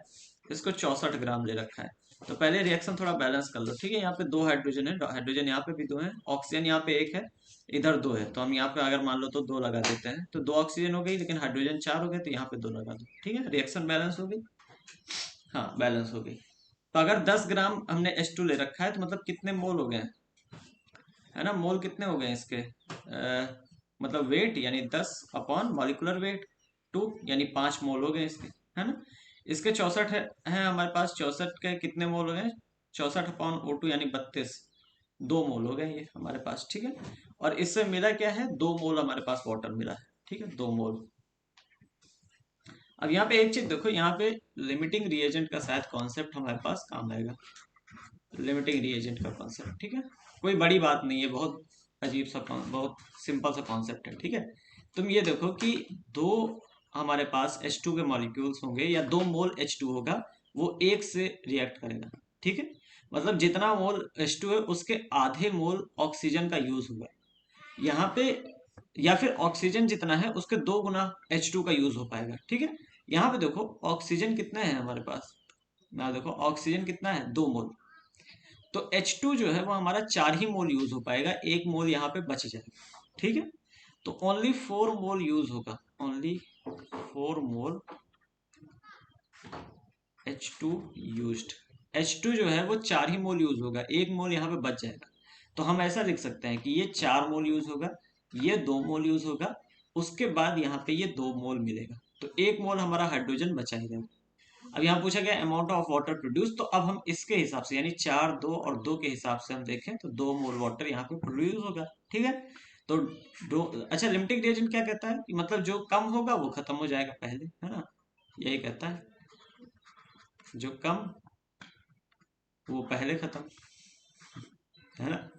इसको 64 ग्राम ले रखा है, तो पहले रिएक्शन थोड़ा बैलेंस कर लो, ठीक है। यहाँ पे दो हाइड्रोजन है, हाइड्रोजन यहाँ पे भी दो है, ऑक्सीजन यहाँ पे एक है, इधर दो है, तो हम यहाँ पे अगर मान लो तो दो लगा देते हैं, तो दो ऑक्सीजन हो गई, लेकिन हाइड्रोजन चार हो गए, तो यहाँ पे दो लगा दो, ठीक है, रिएक्शन बैलेंस हो गई, हाँ बैलेंस हो गई। तो अगर 10 ग्राम हमने H2 ले रखा है, तो मतलब कितने मोल हो गए, है ना, मोल कितने हो गए इसके, मतलब वेट यानी 10 अपॉन मॉलिकुलर वेट 2, यानी 5 मोल हो गए इसके, है ना। इसके 64 है हमारे पास, 64 के कितने मोल हो गए, 64/O2 यानी 32, 2 मोल हो गए ये हमारे पास, ठीक है। और इससे मिला क्या है, 2 मोल हमारे पास वाटर मिला है, ठीक है, 2 मोल। अब यहाँ पे एक चीज देखो, यहाँ पे लिमिटिंग रिएजेंट का शायद कॉन्सेप्ट हमारे पास काम आएगा, लिमिटिंग रिएजेंट का कॉन्सेप्ट, ठीक है, कोई बड़ी बात नहीं है, बहुत अजीब सा बहुत सिंपल सा कॉन्सेप्ट है, ठीक है। तुम ये देखो कि दो हमारे पास H2 के मॉलिक्यूल्स होंगे, या 2 मोल H2 होगा, वो एक से रिएक्ट करेगा, ठीक है। मतलब जितना मोल H2 है उसके आधे मोल ऑक्सीजन का यूज हुआ है यहाँ पे, या फिर ऑक्सीजन जितना है उसके 2 गुना H2 का यूज हो पाएगा। ठीक है, यहाँ पे देखो ऑक्सीजन कितना है हमारे पास, ना देखो ऑक्सीजन कितना है 2 मोल, तो H2 जो है वो हमारा 4 ही मोल यूज हो पाएगा, 1 मोल यहाँ पे बच जाएगा। ठीक है, तो ओनली 4 मोल यूज होगा, ओनली 4 मोल H2 यूज्ड। H2 जो है वो 4 ही मोल यूज होगा, 1 मोल यहाँ पे बच जाएगा। तो हम ऐसा लिख सकते हैं कि ये 4 मोल यूज होगा, ये 2 मोल यूज होगा, उसके बाद यहाँ पे ये 2 मोल मिलेगा, तो 1 मोल हमारा हाइड्रोजन बचा ही रहेगा। अब यहाँ पूछा गया अमाउंट ऑफ वाटर प्रोड्यूस, तो अब हम इसके हिसाब से यानी 4, 2 और 2 के हिसाब से हम देखें तो 2 मोल वाटर यहाँ पे प्रोड्यूस होगा। ठीक है, तो दो, अच्छा लिमिटिंग रिएजेंट क्या कहता है कि मतलब जो कम होगा वो खत्म हो जाएगा पहले, है ना, यही कहता है, जो कम वो पहले खत्म, है ना,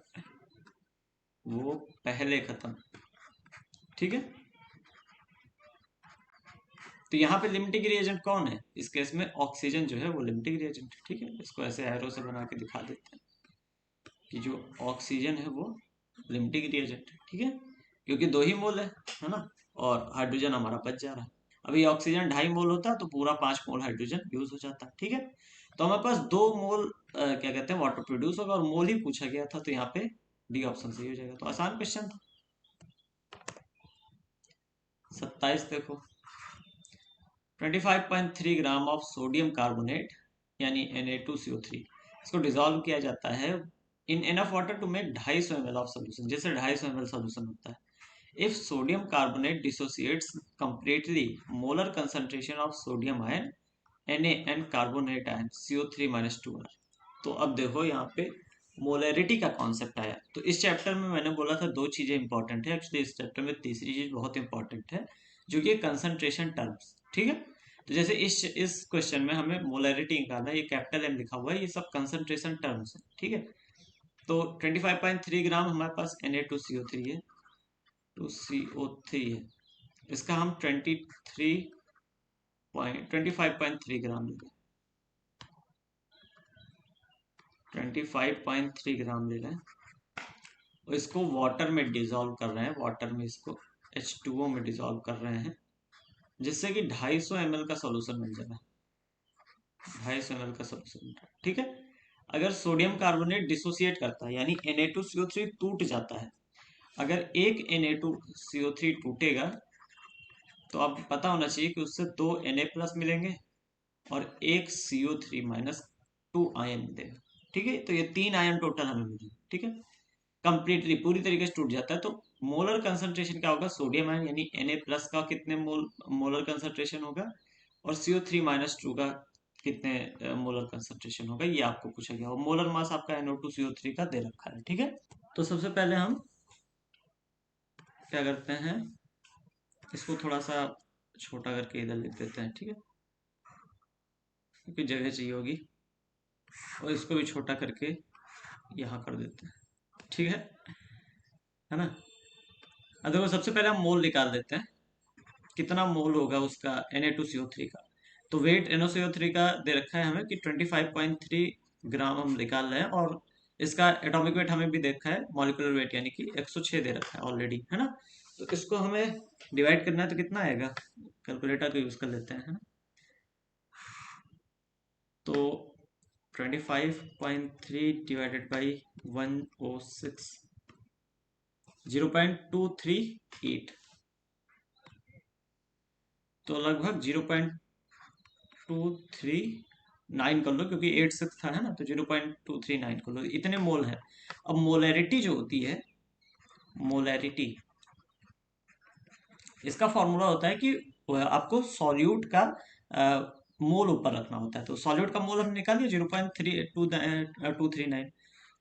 वो पहले खत्म। ठीक है, तो यहाँ पे लिमिटिंग रिएजेंट कौन है, इस केस में ऑक्सीजन जो है वो लिमिटिंग रिएजेंट है। ठीक है, इसको ऐसे एरो से बना के दिखा देते हैं कि जो ऑक्सीजन है वो लिमिटिंग रिएजेंट है। ठीक है, क्योंकि 2 ही मोल है ना, और हाइड्रोजन हमारा बच जा रहा है। अभी ऑक्सीजन 2.5 मोल होता तो पूरा 5 मोल हाइड्रोजन यूज हो जाता। ठीक है, तो हमारे पास 2 मोल क्या कहते हैं वाटर प्रोड्यूस होगा, और मोल ही पूछा गया था, तो यहाँ पे डी ऑप्शन सही हो जाएगा। तो आसान क्वेश्चन था। 27 देखो, 25.3 ग्राम ऑफ सोडियम कार्बोनेट यानी Na2CO3, इसको डिजोल्व किया जाता है in enough water to make 250 ml of solution, जैसे 250 ml सोल्यूशन होता है। If sodium carbonate dissociates completely, molar concentration of sodium ion Na and carbonate ion CO3 - 2R। तो अब देखो यहाँ पे मोलरिटी का कॉन्सेप्ट आया। तो इस चैप्टर में मैंने बोला था 2 चीजें इंपॉर्टेंट है, एक्चुअली इस चैप्टर में तीसरी चीज बहुत इंपॉर्टेंट है, जो कि कंसंट्रेशन टर्म्स। ठीक है, तो जैसे इस क्वेश्चन में हमें मोलरिटी निकालना है, ये कैपिटल M लिखा हुआ है, ये सब कंसंट्रेशन टर्म्स है। ठीक है, तो 25.3 ग्राम हमारे पास Na2CO3 है, 2CO3 है, इसका हम 25.3 ग्राम ले लें, 25.3 ग्राम ले लें, और इसको वाटर में डिजोल्व कर रहे हैं, वाटर में इसको H2O में डिजोल्व कर रहे हैं, जिससे कि 250 ml का सोल्यूशन मिल जाएगा, 250 ml का सोल्यूशन मिल जाएगा। ठीक है, अगर सोडियम कार्बोनेट डिसोसिएट करता है यानी Na2CO3 टूट जाता है, अगर एक Na2CO3 टूटेगा तो आपको पता होना चाहिए कि उससे 2Na+ मिलेंगे और एक CO3 - 2 आयन मिलेगा। ठीक है, तो ये 3 आयन टोटल हमें मिलेंगे। ठीक है, कंप्लीटली पूरी तरीके से टूट जाता है, तो मोलर कंसंट्रेशन क्या होगा, सोडियम आयन यानी Na+ का कितने मोलर कंसंट्रेशन होगा, और CO3 - 2 का कितने मोलर कंसंट्रेशन होगा, ये आपको पूछा गया। और मोलर मास आपका NO2CO3 का दे रखा है। ठीक है, तो सबसे पहले हम क्या करते हैं, इसको थोड़ा सा छोटा करके इधर लिख देते हैं। ठीक है, क्योंकि जगह चाहिए होगी, और इसको भी छोटा करके यहाँ कर देते हैं। ठीक है ना। अब देखो सबसे पहले हम मोल निकाल देते हैं, कितना मोल होगा उसका Na2CO3 का। तो वेट NaCO3 का दे रखा है हमें कि 25.3 ग्राम हम निकाल रहे हैं, और इसका एटॉमिक वेट हमें भी देखा है, मॉलिक्यूलर वेट यानी कि 106 दे रखा है ऑलरेडी, है ना। तो इसको हमें डिवाइड करना है, तो कितना आएगा, कैलकुलेटर का यूज कर लेते हैं, है ना। तो 25.3 डिवाइडेड बाई 106, 0.238, तो लगभग 0.239 कर लो, क्योंकि 86 था, है ना, तो 0.239 कर लो, इतने मोल है। अब मोलैरिटी जो होती है, मोलैरिटी, इसका फॉर्मूला होता है कि आपको सॉल्यूट का मोल ऊपर रखना होता है। तो सॉल्यूट का मोल हमने निकाल लिया 0.239,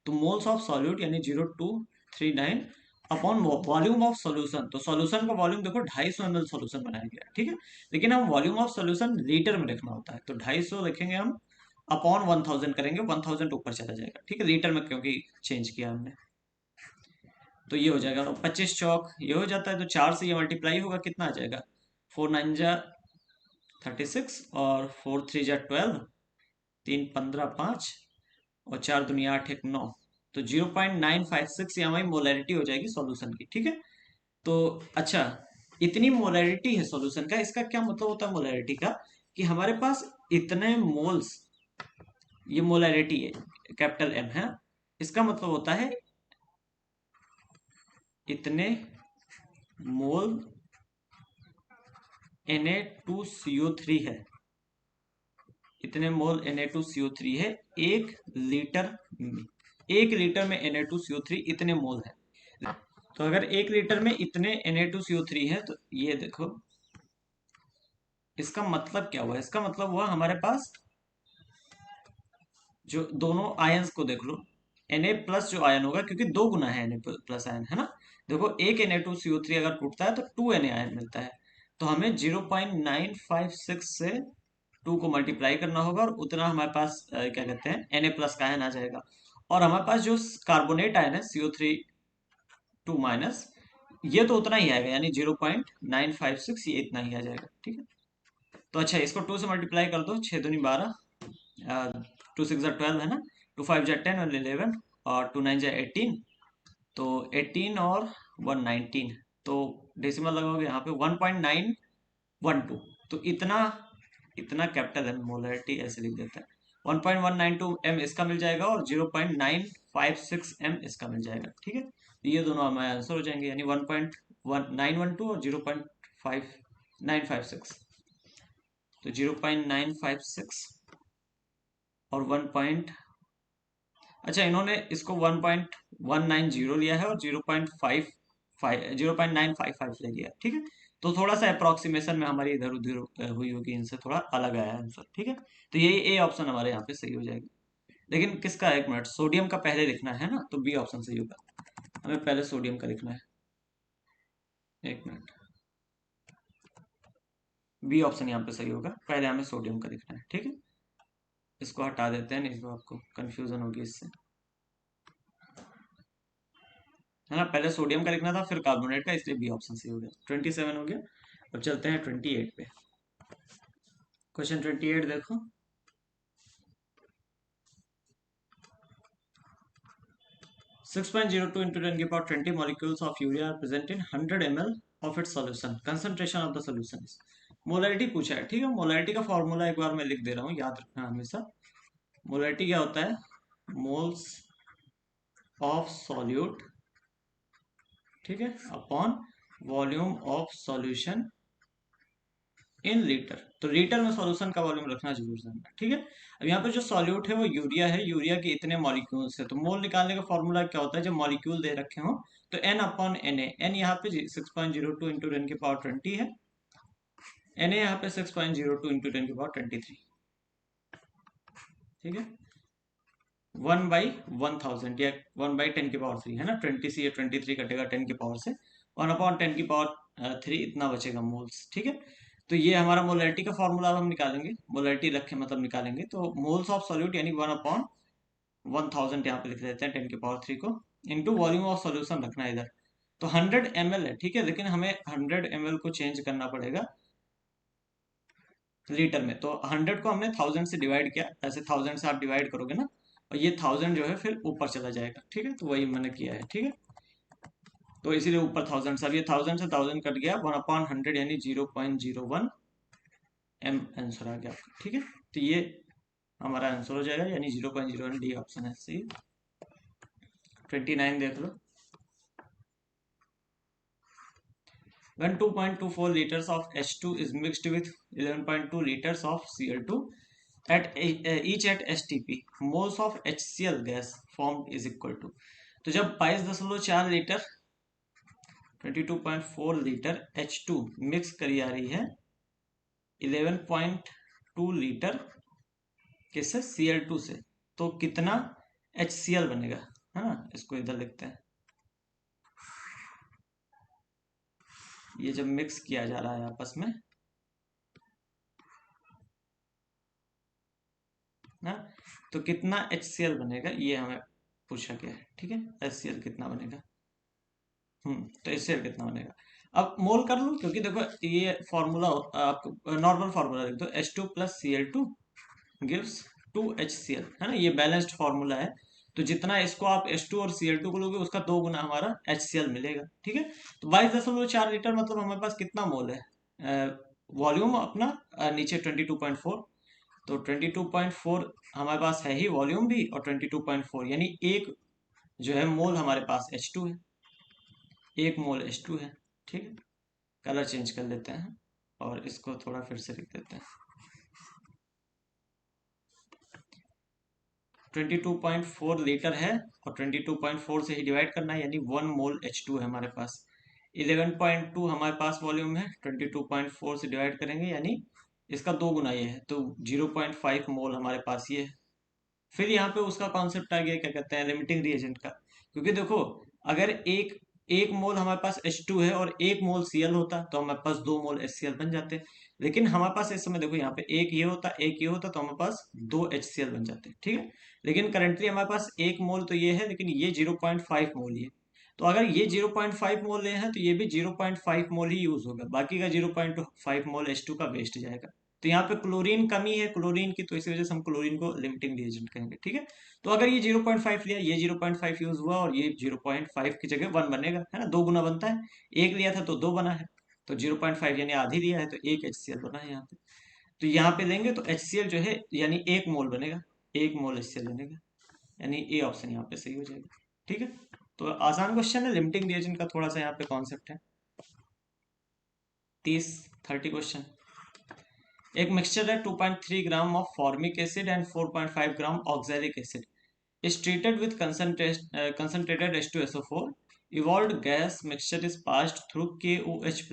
तो मोल्स ऑफ सॉल्यूट यानी 0.239 अपॉन वॉल्यूम ऑफ सॉल्यूशन। तो सॉल्यूशन का वॉल्यूम देखो 250 ml सॉल्यूशन बनाया गया है। ठीक है, लेकिन हम वॉल्यूम ऑफ सॉल्यूशन लीटर में लिखना होता है, तो 250 लिखेंगे हम, अपॉन 1000 करेंगे, 1000 ऊपर चला जाएगा। ठीक है, लीटर में क्योंकि चेंज किया हमने, तो ये हो जाएगा 25 चौक ये हो जाता है, तो 4 से ये मल्टीप्लाई होगा, कितना आ जाएगा, 4 9 जा 36, और 4 3 जा 12, 3 15 5, और 4 दुनिया 8 एक 9। तो 0.956 ये हमारी मोलैरिटी हो जाएगी सॉल्यूशन की, ठीक है। तो अच्छा, इतनी मोलैरिटी है सॉल्यूशन का, इसका क्या मतलब होता है मोलैरिटी का, कि हमारे पास इतने मोल्स, ये मोलैरिटी है, कैपिटल एम है, इसका मतलब होता है इतने मोल Na2CO3 है, इतने मोल Na2CO3 है 1 लीटर में। 1 लीटर में Na2CO3 इतने मोल है। तो अगर 1 लीटर में इतने Na2CO3 है, तो ये देखो इसका मतलब क्या हुआ, इसका मतलब हुआ हमारे पास जो दोनों आयंस को देख लो, Na प्लस जो आयन होगा, क्योंकि 2 गुना है Na प्लस आयन, है ना। देखो एक Na2CO3 अगर टूटता है तो 2 Na आयन मिलता है। तो हमें 0.956 से 2 को मल्टीप्लाई करना होगा और उतना हमारे पास क्या कहते हैं Na प्लस का आयन आ जाएगा। और हमारे पास जो कार्बोनेट आयन है CO3 2 ये तो उतना ही आएगा, यानी 0.956, ये इतना ही आ जाएगा, ठीक है। तो अच्छा, इसको 2 से मल्टीप्लाई कर दो, 6 दूनी 12, 2 6 12 है ना, 2 5 10 और 11, और 2 9 18। तो 18 और 1 19, तो डेसिमल लगाओगे यहाँ पे 1.912। तो इतना इतना कैपिटल एम मोलैरिटी ऐसे लिख देते हैं। 1.192 M इसका मिल जाएगा और 0.956 M इसका मिल जाएगा, ठीक है। तो ये दोनों हमारे आंसर हो जाएंगे, यानी 1.912 और 0.5956। तो 0.956 और 1 पॉइंट, अच्छा इन्होंने इसको 1.190 लिया है और 0.955 ले लिया, ठीक है। तो थोड़ा सा अप्रोक्सीमेशन में हमारी इधर उधर हुई होगी, इनसे थोड़ा अलग आया आंसर, ठीक है। तो यही ए ऑप्शन हमारे यहाँ पे सही हो जाएगी। लेकिन किसका, एक मिनट, सोडियम का पहले लिखना है ना, तो बी ऑप्शन सही होगा। हमें पहले सोडियम का लिखना है, एक मिनट, बी ऑप्शन यहाँ पे सही होगा, पहले हमें सोडियम का लिखना है, ठीक है। इसको हटा देते हैं, नहीं तो आपको कंफ्यूजन होगी इससे, है ना। पहले सोडियम का लिखना था फिर कार्बोनेट का, इसलिए बी ऑप्शन सही हो गया। 27 हो गया। अब चलते हैं 28 पे। क्वेश्चन 28 देखो। 6.02 into 10 की power 20 molecules of urea are present in 100 ml of its solution. Concentration of the solution is, molarity पूछा है, ठीक है। मोलैरिटी का फॉर्मूला एक बार मैं लिख दे रहा हूँ, याद रखना हमेशा। मोलैरिटी क्या होता है, मोल्स ऑफ सॉल्यूट, ठीक है, upon volume of solution in litre. तो लीटर में सॉल्यूशन का वॉल्यूम रखना जरूर है, ठीक है। अब यहाँ पे जो सॉल्यूट है वो यूरिया है, यूरिया के इतने मॉलिक्यूल्स है, तो मोल निकालने का फॉर्मूला क्या होता है, जब मॉलिक्यूल दे रखे हो तो N upon N A. N यहाँ पे 6.02 इंटू 10 की पावर 20 है, एन ए यहाँ पे 6.02 इंटू 10 की पावर 23, ठीक है। 1/1000 या 1/10 की पावर 3 है ना, 20 से ये 23 कटेगा 10 की पावर से, 1/10 की पावर 3 इतना बचेगा मोल्स, ठीक है। तो ये हमारा मोलैरिटी का फॉर्मूला हम निकालेंगे, मोलैरिटी रखे मतलब निकालेंगे, तो मोल्स ऑफ सॉल्यूट यानी 1/1000 यहाँ पे लिख देते हैं 10 की पावर 3 को, इंटू वॉल्यूम ऑफ सॉल्यूशन रखना है इधर। तो 100 ml है, ठीक है, लेकिन हमें 100 ml को चेंज करना पड़ेगा लीटर में। तो 100 को हमने 1000 से डिवाइड किया, ऐसे 1000 से आप डिवाइड करोगे ना, और ये 1000 जो है फिर ऊपर चला जाएगा, ठीक है। तो वही मैंने किया है, ठीक है। तो इसीलिए ऊपर 1000 से, अब ये 1000 से 1000 कट गया, 1/100 यानी 0.01 M आंसर आ गया आपका, ठीक है। तो ये हमारा आंसर हो जाएगा, यानी 0.01 डी ऑप्शन है सही। 29 देख लो। When 2.24 liters of H2 is mixed with 11.2 liters of Cl2 each at STP, moles of HCl gas formed is equal to। तो जब 22.4 लीटर 22.4 लीटर H2 मिक्स करी जा रही है 11.2 लीटर किससे, Cl2 से, तो कितना HCl बनेगा, है ना। इसको इधर लिखते हैं, ये जब मिक्स किया जा रहा है आपस में ना, तो कितना HCl बनेगा ये हमें पूछा गया है, ठीक है। HCl कितना बनेगा, तो HCl कितना बनेगा। अब मोल कर लो, क्योंकि देखो ये फॉर्मूला आपको नॉर्मल फॉर्मूला लिख दो, H2 plus Cl2 gives 2HCl, है ना, ये बैलेंस्ड फॉर्मूला है। तो जितना इसको आप H2 और Cl2 को लोगे उसका 2 गुना हमारा HCl मिलेगा, ठीक है। तो 22.4 लीटर मतलब हमारे पास कितना मोल है, वॉल्यूम अपना नीचे 22.4, तो 22.4 हमारे पास है ही वॉल्यूम भी, और 22.4 यानी एक जो है मोल हमारे पास H2 है, एक मोल H2 है, ठीक है। कलर चेंज कर लेते हैं और इसको थोड़ा फिर से लिख देते हैं। 22.4 लीटर है और 22.4 से ही डिवाइड करना है, यानी 1 मोल H2 है हमारे पास। 11.2 हमारे पास वॉल्यूम है, 22.4 से डिवाइड करेंगे यानी इसका 2 गुना ये है, तो 0.5 मोल हमारे पास ये है। फिर यहाँ पे उसका कॉन्सेप्ट आ गया, क्या कहते हैं, लिमिटिंग रिएजेंट का। क्योंकि देखो, अगर एक एक मोल हमारे पास H2 है और 1 मोल Cl होता तो हमारे पास 2 मोल HCl बन जाते। लेकिन हमारे पास इस समय देखो, यहाँ पे एक ये होता, एक ये होता, तो हमारे पास 2 HCl बन जाते, ठीक है। लेकिन करंटली हमारे पास 1 मोल तो ये है, लेकिन ये 0.5 मोल ही है। तो अगर ये 0.5 मोल ले हैं तो ये भी 0.5 मोल ही यूज होगा, बाकी का 0.5 मोल H2 का वेस्ट जाएगा। तो यहाँ पे क्लोरीन कमी है क्लोरीन की, तो इसी वजह से हम क्लोरीन को लिमिटिंग रिएजेंट कहेंगे, ठीक है। तो अगर ये 0.5 लिया, ये 0.5 यूज हुआ, और ये 0.5 की जगह 1 बनेगा, है ना, 2 गुना बनता है। एक लिया था तो 2 बना है, तो 0.5 यानी आधी लिया है तो 1 HCl बना है यहाँ पे। तो यहाँ पे लेंगे तो HCl जो है यानी 1 मोल बनेगा, 1 मोल HCl बनेगा, यानी ए ऑप्शन यहाँ पे सही हो जाएगा, ठीक है। तो आसान क्वेश्चन है, लिमिटिंग रिएजेंट का थोड़ा सा यहाँ पे कॉन्सेप्ट है। 30 क्वेश्चन। एक मिक्सचर है 2.3 gram of formic acid and 4.5 gram oxalic acid is treated with concentrated H2SO4. Evolved gas mixture is passed through KOH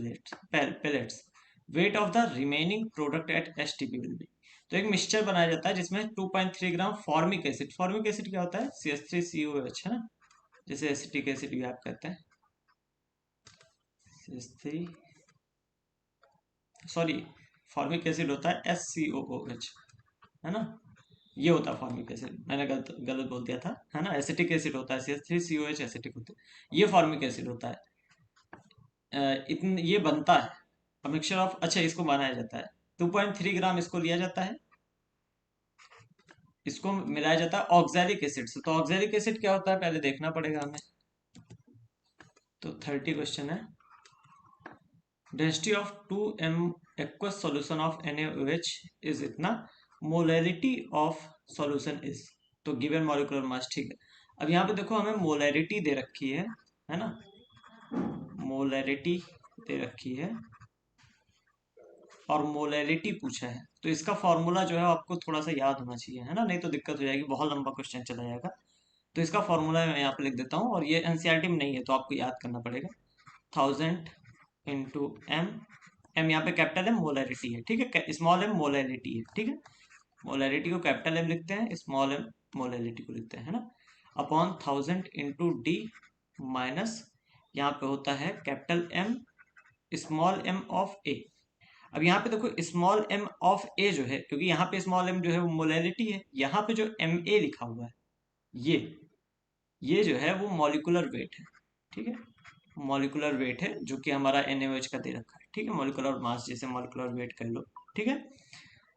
pellets. Weight of the remaining product at STP will be. तो एक mixture बनाया जाता है जिसमें 2.3 ग्राम formic acid क्या होता है, CH3COH, है ना, जैसे एसिटिक एसिड भी आप कहते हैं, CH3, सॉरी, फॉर्मिक एसिड होता है SCOOH, है ना, ये होता है फॉर्मिक एसिड, मैंने गलत गलत बोल दिया था, है ना। एसिटिक एसिड होता है, CH3COH एसिटिक होता है, ये फॉर्मिक एसिड होता है। इतन ये बनता है मिक्सचर ऑफ, अच्छा, इसको बनाया जाता है 2.3 ग्राम, इसको लिया जाता है, इसको मिलाया जाता है ऑक्सैलिक एसिड से। तो ऑक्सैलिक एसिड क्या होता है पहले देखना पड़ेगा हमें। तो 30 क्वेश्चन है, density of 2m aqueous solution of NaOH is इतना, मोलैरिटी ऑफ सॉल्यूशन इज, तो गिवन मॉलिक्यूलर मास, ठीक है। अब यहाँ पे देखो हमें मोलैरिटी दे रखी है ना, मोलैरिटी दे रखी है और मोलैरिटी पूछा है, तो इसका फॉर्मूला जो है आपको थोड़ा सा याद होना चाहिए, है ना, नहीं तो दिक्कत हो जाएगी, बहुत लंबा क्वेश्चन चला जाएगा। तो इसका फॉर्मूला मैं यहाँ पे लिख देता हूँ, और ये एनसीईआरटी में नहीं है तो आपको याद करना पड़ेगा। 1000 × एम यहाँ पे कैपिटल एम मोलैरिटी है, ठीक है, स्मॉल एम मोलैरिटी है, ठीक है। मोलैरिटी को कैपिटल एम लिखते हैं, स्मॉल एम मोलैरिटी को लिखते हैं, है ना, अपॉन 1000 × D माइनस यहाँ पे होता है capital M small M of A. अब यहाँ पे देखो स्मॉल एम ऑफ ए जो है, क्योंकि यहाँ पे स्मॉल एम जो है वो मोलैरिटी है, यहाँ पे जो एम ए लिखा हुआ है ये ये जो है वो मॉलिकुलर वेट है, ठीक है, मॉलिकुलर वेट है जो कि हमारा NaOH का दे रखा है, ठीक है, मॉलिकुलर मास जैसे मॉलिकुलर वेट कर लो, ठीक है।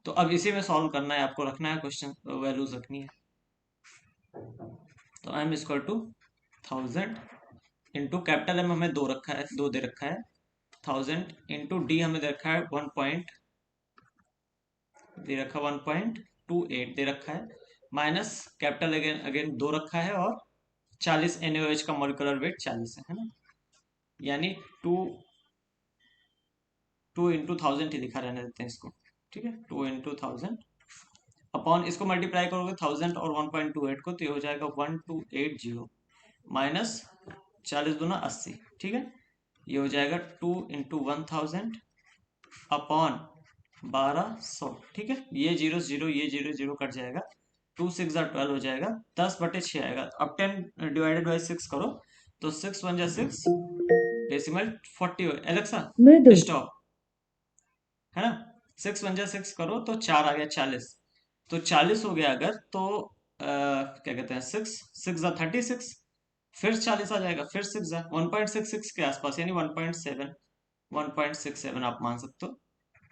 तो अब इसी में सॉल्व करना है आपको, रखना है क्वेश्चन वैल्यूज रखनी है। तो m equal to 1000 into capital M हमें दो रखा है, दो दे रखा है, 1000 इंटू डी हमें दे रखा है 1.28 दे रखा है, माइनस कैपिटल अगेन अगेन दो रखा है, और 40 NaOH का मॉलिकुलर वेट 40 है ना, यानी 2 इंटू 1000 ही लिखा रहने देते हैं इसको, ठीक है, 2 इंटू 1000 अपॉन, इसको मल्टीप्लाई करोगे 1000 और 1.28 को, तो ये हो जाएगा 1280 माइनस 40 दूना 80, ठीक है। ये हो जाएगा 2 इंटू 1000 अपॉन 1200, ठीक है। ये जीरो जीरो, ये जीरो जीरो कट जाएगा, 2 6 12 हो जाएगा, 10/6 आएगा। अब 10 डिवाइडेड बाई 6 करो, तो 6 1 जा 6, डेसिमल 40 एलेक्सा स्टॉप, है ना, 6 1 जा 6 करो तो 4 आ गया 40, तो 40 हो गया अगर, तो क्या कहते हैं, 6 6 जा 36, फिर 40 आ जाएगा, फिर 6 जा 1.66 के आसपास, यानी 1.7 आप मान सकते हो।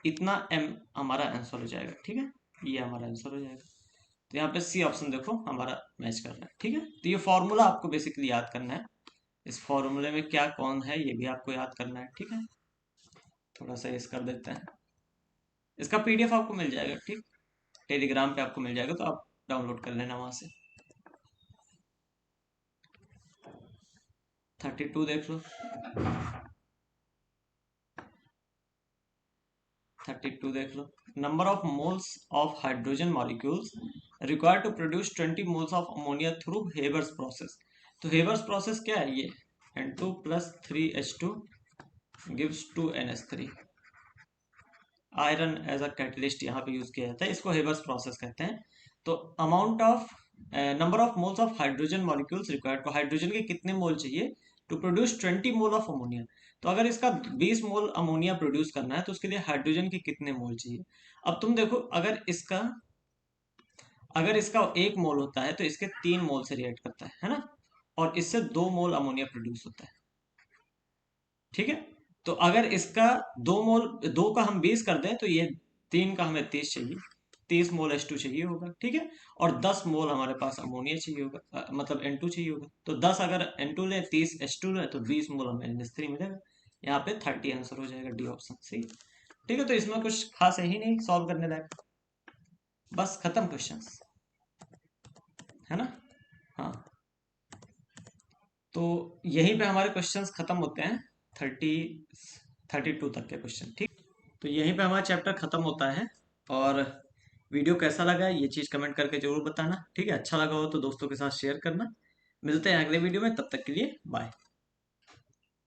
इतना एम हमारा आंसर हो जाएगा, ठीक है, ये हमारा आंसर हो जाएगा। तो यहाँ पे सी ऑप्शन देखो हमारा मैच कर रहा है। ठीक है, तो ये फॉर्मूला आपको बेसिकली याद करना है। इस फॉर्मूले में क्या कौन है ये भी आपको याद करना है। ठीक है, थोड़ा सा इस कर देते हैं। इसका पीडीएफ आपको मिल जाएगा, ठीक, टेलीग्राम पे आपको मिल जाएगा, तो आप डाउनलोड कर लेना वहां से। 32 देख लो। 32 देख लो। Number of moles of hydrogen molecules required to produce 20 moles of ammonia through Haber's process. तो हेबर्स प्रोसेस क्या है? ये N2 plus 3H2 gives 2NH3। Iron as a catalyst यहाँ पे यूज किया जाता है, इसको हेबर्स प्रोसेस कहते हैं। तो amount of number of moles of hydrogen molecules required, को हाइड्रोजन के कितने मोल चाहिए to produce 20 mole of ammonia. तो अगर इसका 20 मोल अमोनिया प्रोड्यूस करना है तो उसके लिए हाइड्रोजन के कितने मोल चाहिए। अब तुम देखो, अगर इसका 1 मोल होता है तो इसके 3 मोल से रिएक्ट करता है ना, और इससे 2 मोल अमोनिया प्रोड्यूस होता है। ठीक है, तो अगर इसका 2 मोल, 2 का हम 20 कर दें तो ये 3 का हमें 30 चाहिए, 30 मोल H2 चाहिए होगा। ठीक है, और 10 मोल हमारे पास अमोनिया चाहिए होगा, मतलब N2 चाहिए होगा। तो 10 अगर N2 ले, 30 H2 ले, तो 20 मोल हमें NH3 मिलेगा। यहाँ पे 30 आंसर हो जाएगा, डी ऑप्शन सी। ठीक है, तो इसमें कुछ खास है ही नहीं सॉल्व करने लायक, बस खत्म क्वेश्चंस, है ना। हाँ, तो यहीं पे हमारे क्वेश्चंस खत्म होते हैं, 32 तक के क्वेश्चन। ठीक, तो यहीं पे हमारा चैप्टर खत्म होता है। और वीडियो कैसा लगा ये चीज़ कमेंट करके जरूर बताना। ठीक है, अच्छा लगा हो तो दोस्तों के साथ शेयर करना। मिलते हैं अगले वीडियो में, तब तक के लिए बाय।